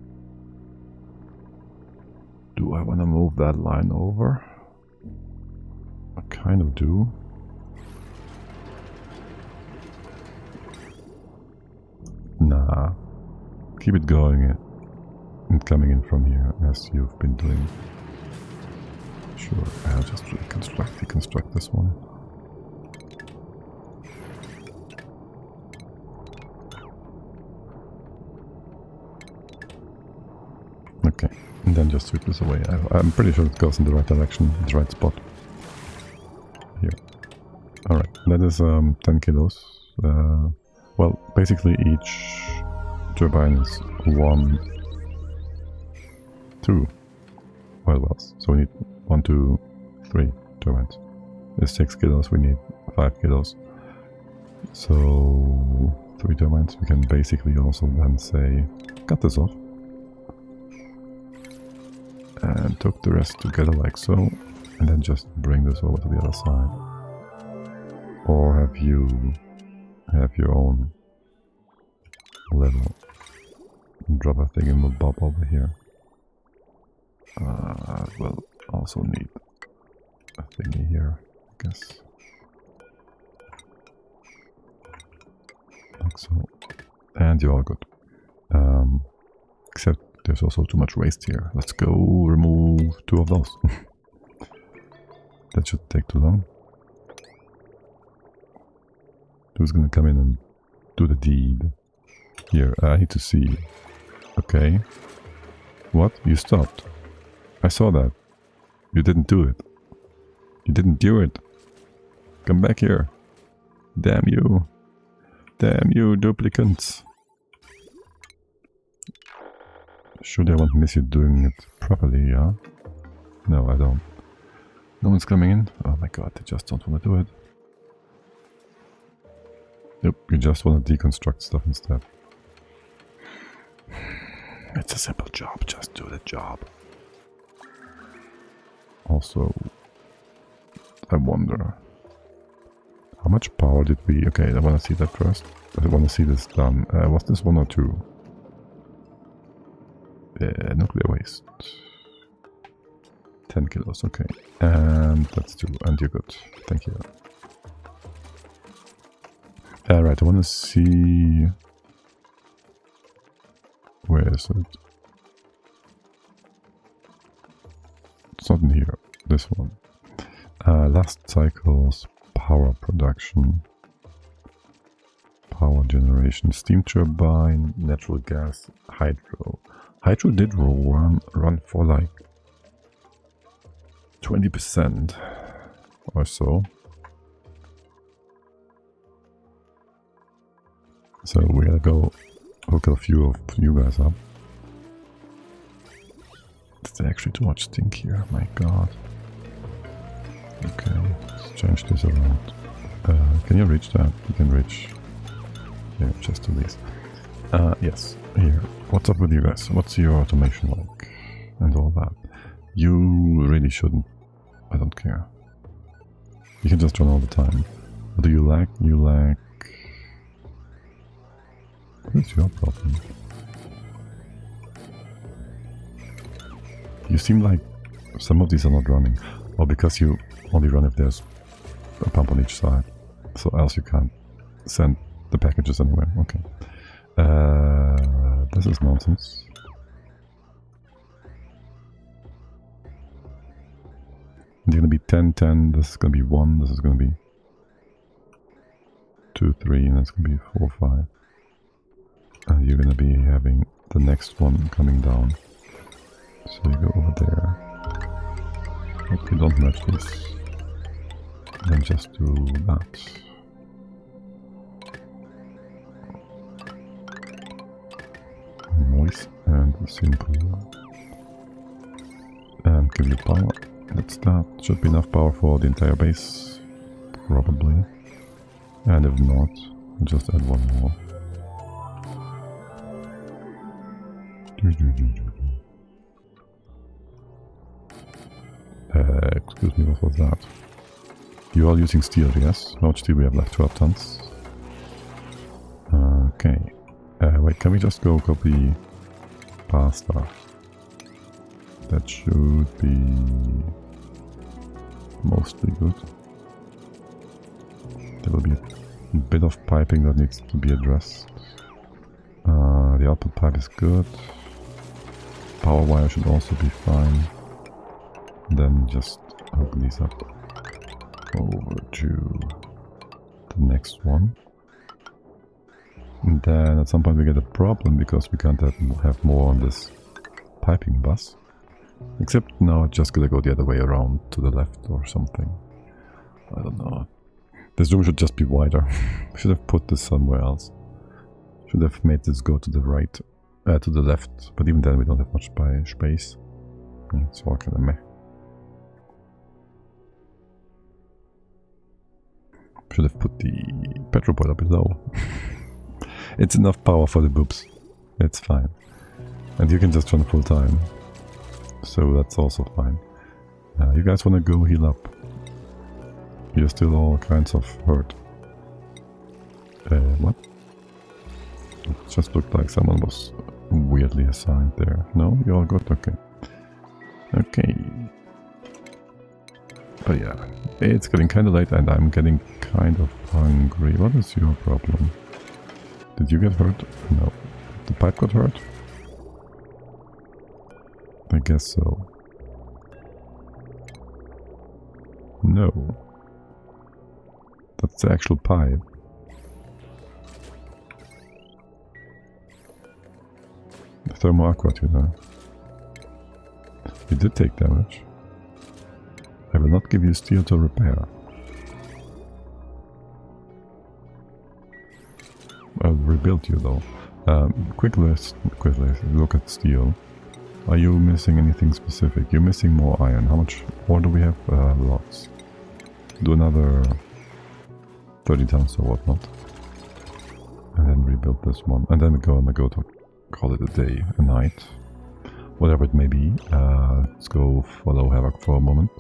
do I want to move that line over? I kind of do. Nah. Keep it going and coming in from here as you've been doing. Sure, I'll just deconstruct this one. Okay, and then just sweep this away. I'm pretty sure it goes in the right direction, the right spot. Here. Alright, that is 10 kilos. Well, basically each turbine is 2 oil wells. So we need 1, 2, 3 turbines. There's 6 kilos, we need 5 kilos. So 3 turbines. We can basically also then say, cut this off. And took the rest together like so. And then just bring this over to the other side. Or have you have your own level. Drop a thing and we'll bob over here. We'll also need a thingy here, I guess. Like so. And you're all good. Except there's also too much waste here. Let's go remove 2 of those. That should take too long. Who's gonna come in and do the deed? Here, I need to see. Okay. What? You stopped. I saw that. You didn't do it. You didn't do it. Come back here. Damn you. Damn you, duplicants. Should I won't miss you doing it properly, yeah? No, I don't. No one's coming in? Oh my god, they just don't want to do it. Yep, you just want to deconstruct stuff instead. It's a simple job, just do the job. Also, I wonder, how much power did we... Okay, I want to see that first. I want to see this done. Was this 1 or 2? Nuclear waste. 10 kilos, okay. And that's 2, and you're good. Thank you. Alright, I want to see... Where is it? It's not in here. This one. Last cycle's power production. power generation, steam turbine, natural gas, hydro. Hydro did run for like 20% or so. So we gotta go hook a few of you guys up. There's actually too much stink here, my god. Okay, let's change this around. Can you reach that? You can reach. Yeah, just do this. Yes, here. What's up with you guys? What's your automation like? And all that. You really shouldn't. I don't care. You can just run all the time. What do you lack? You lack... What is your problem? You seem like some of these are not running. Or because you only run if there's a pump on each side. So else you can't send the packages anywhere. Okay. This is nonsense. It's gonna be 10, 10, this is gonna be 1, this is gonna be 2, 3, and it's gonna be 4, 5. And you're gonna be having the next one coming down. So you go over there. Hope you don't match this. Then just do that. Noise and simple. And give you power. That's that. Should be enough power for the entire base. Probably. And if not, just add one more. Excuse me, what was that? You're all using steel, yes? How much steel we have left? 12 tons. Okay. Wait, can we just go copy pasta? That should be mostly good. There will be a bit of piping that needs to be addressed. The output pipe is good. Power wire should also be fine. Then just hook these up over to the next one. And then at some point we get a problem because we can't have more on this piping bus. Except now it's just gonna go the other way around to the left or something. I don't know. This room should just be wider. We should have put this somewhere else. Should have made this go to the right, to the left. But even then we don't have much space. It's all kind of meh. Should have put the petrol boiler below. It's enough power for the boobs. It's fine. And you can just run full time. So that's also fine. You guys wanna go heal up? You're still all kinds of hurt. What? It just looked like someone was weirdly assigned there. No? You're all good? Okay. Okay. But yeah, it's getting kinda late and I'm getting kind of hungry. What is your problem? Did you get hurt? No. The pipe got hurt? I guess so. No. That's the actual pipe. The thermal aqua tuner. You did take damage. I will not give you steel to repair. I'll rebuild you though. Quick list, look at steel. Are you missing anything specific? You're missing more iron. How much more do we have? Lots. Do another 30 tons or whatnot. And then rebuild this one. And then we're gonna go to call it a day, a night. Whatever it may be. Let's go follow Havoc for a moment.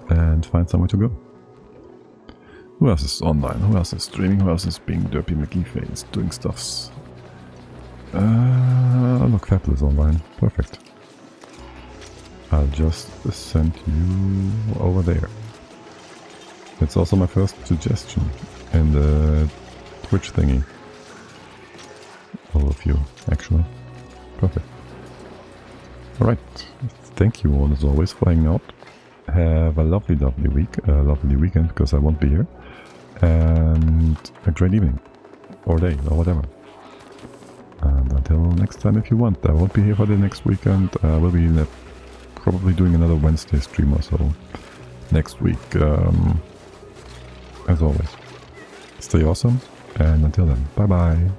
And find somewhere to go. Who else is online? Who else is streaming? Who else is being derpy McGee-face, doing stuffs? Look, Fapple is online. Perfect. I'll just send you over there. It's also my first suggestion in the Twitch thingy. All of you, actually. Perfect. Alright. Thank you all as always for hanging out. have a lovely, lovely week, a lovely weekend, because I won't be here, and a great evening, or day, or whatever. And until next time, if you want, I won't be here for the next weekend. We'll be probably doing another Wednesday stream or so next week. As always, stay awesome, and until then, bye bye.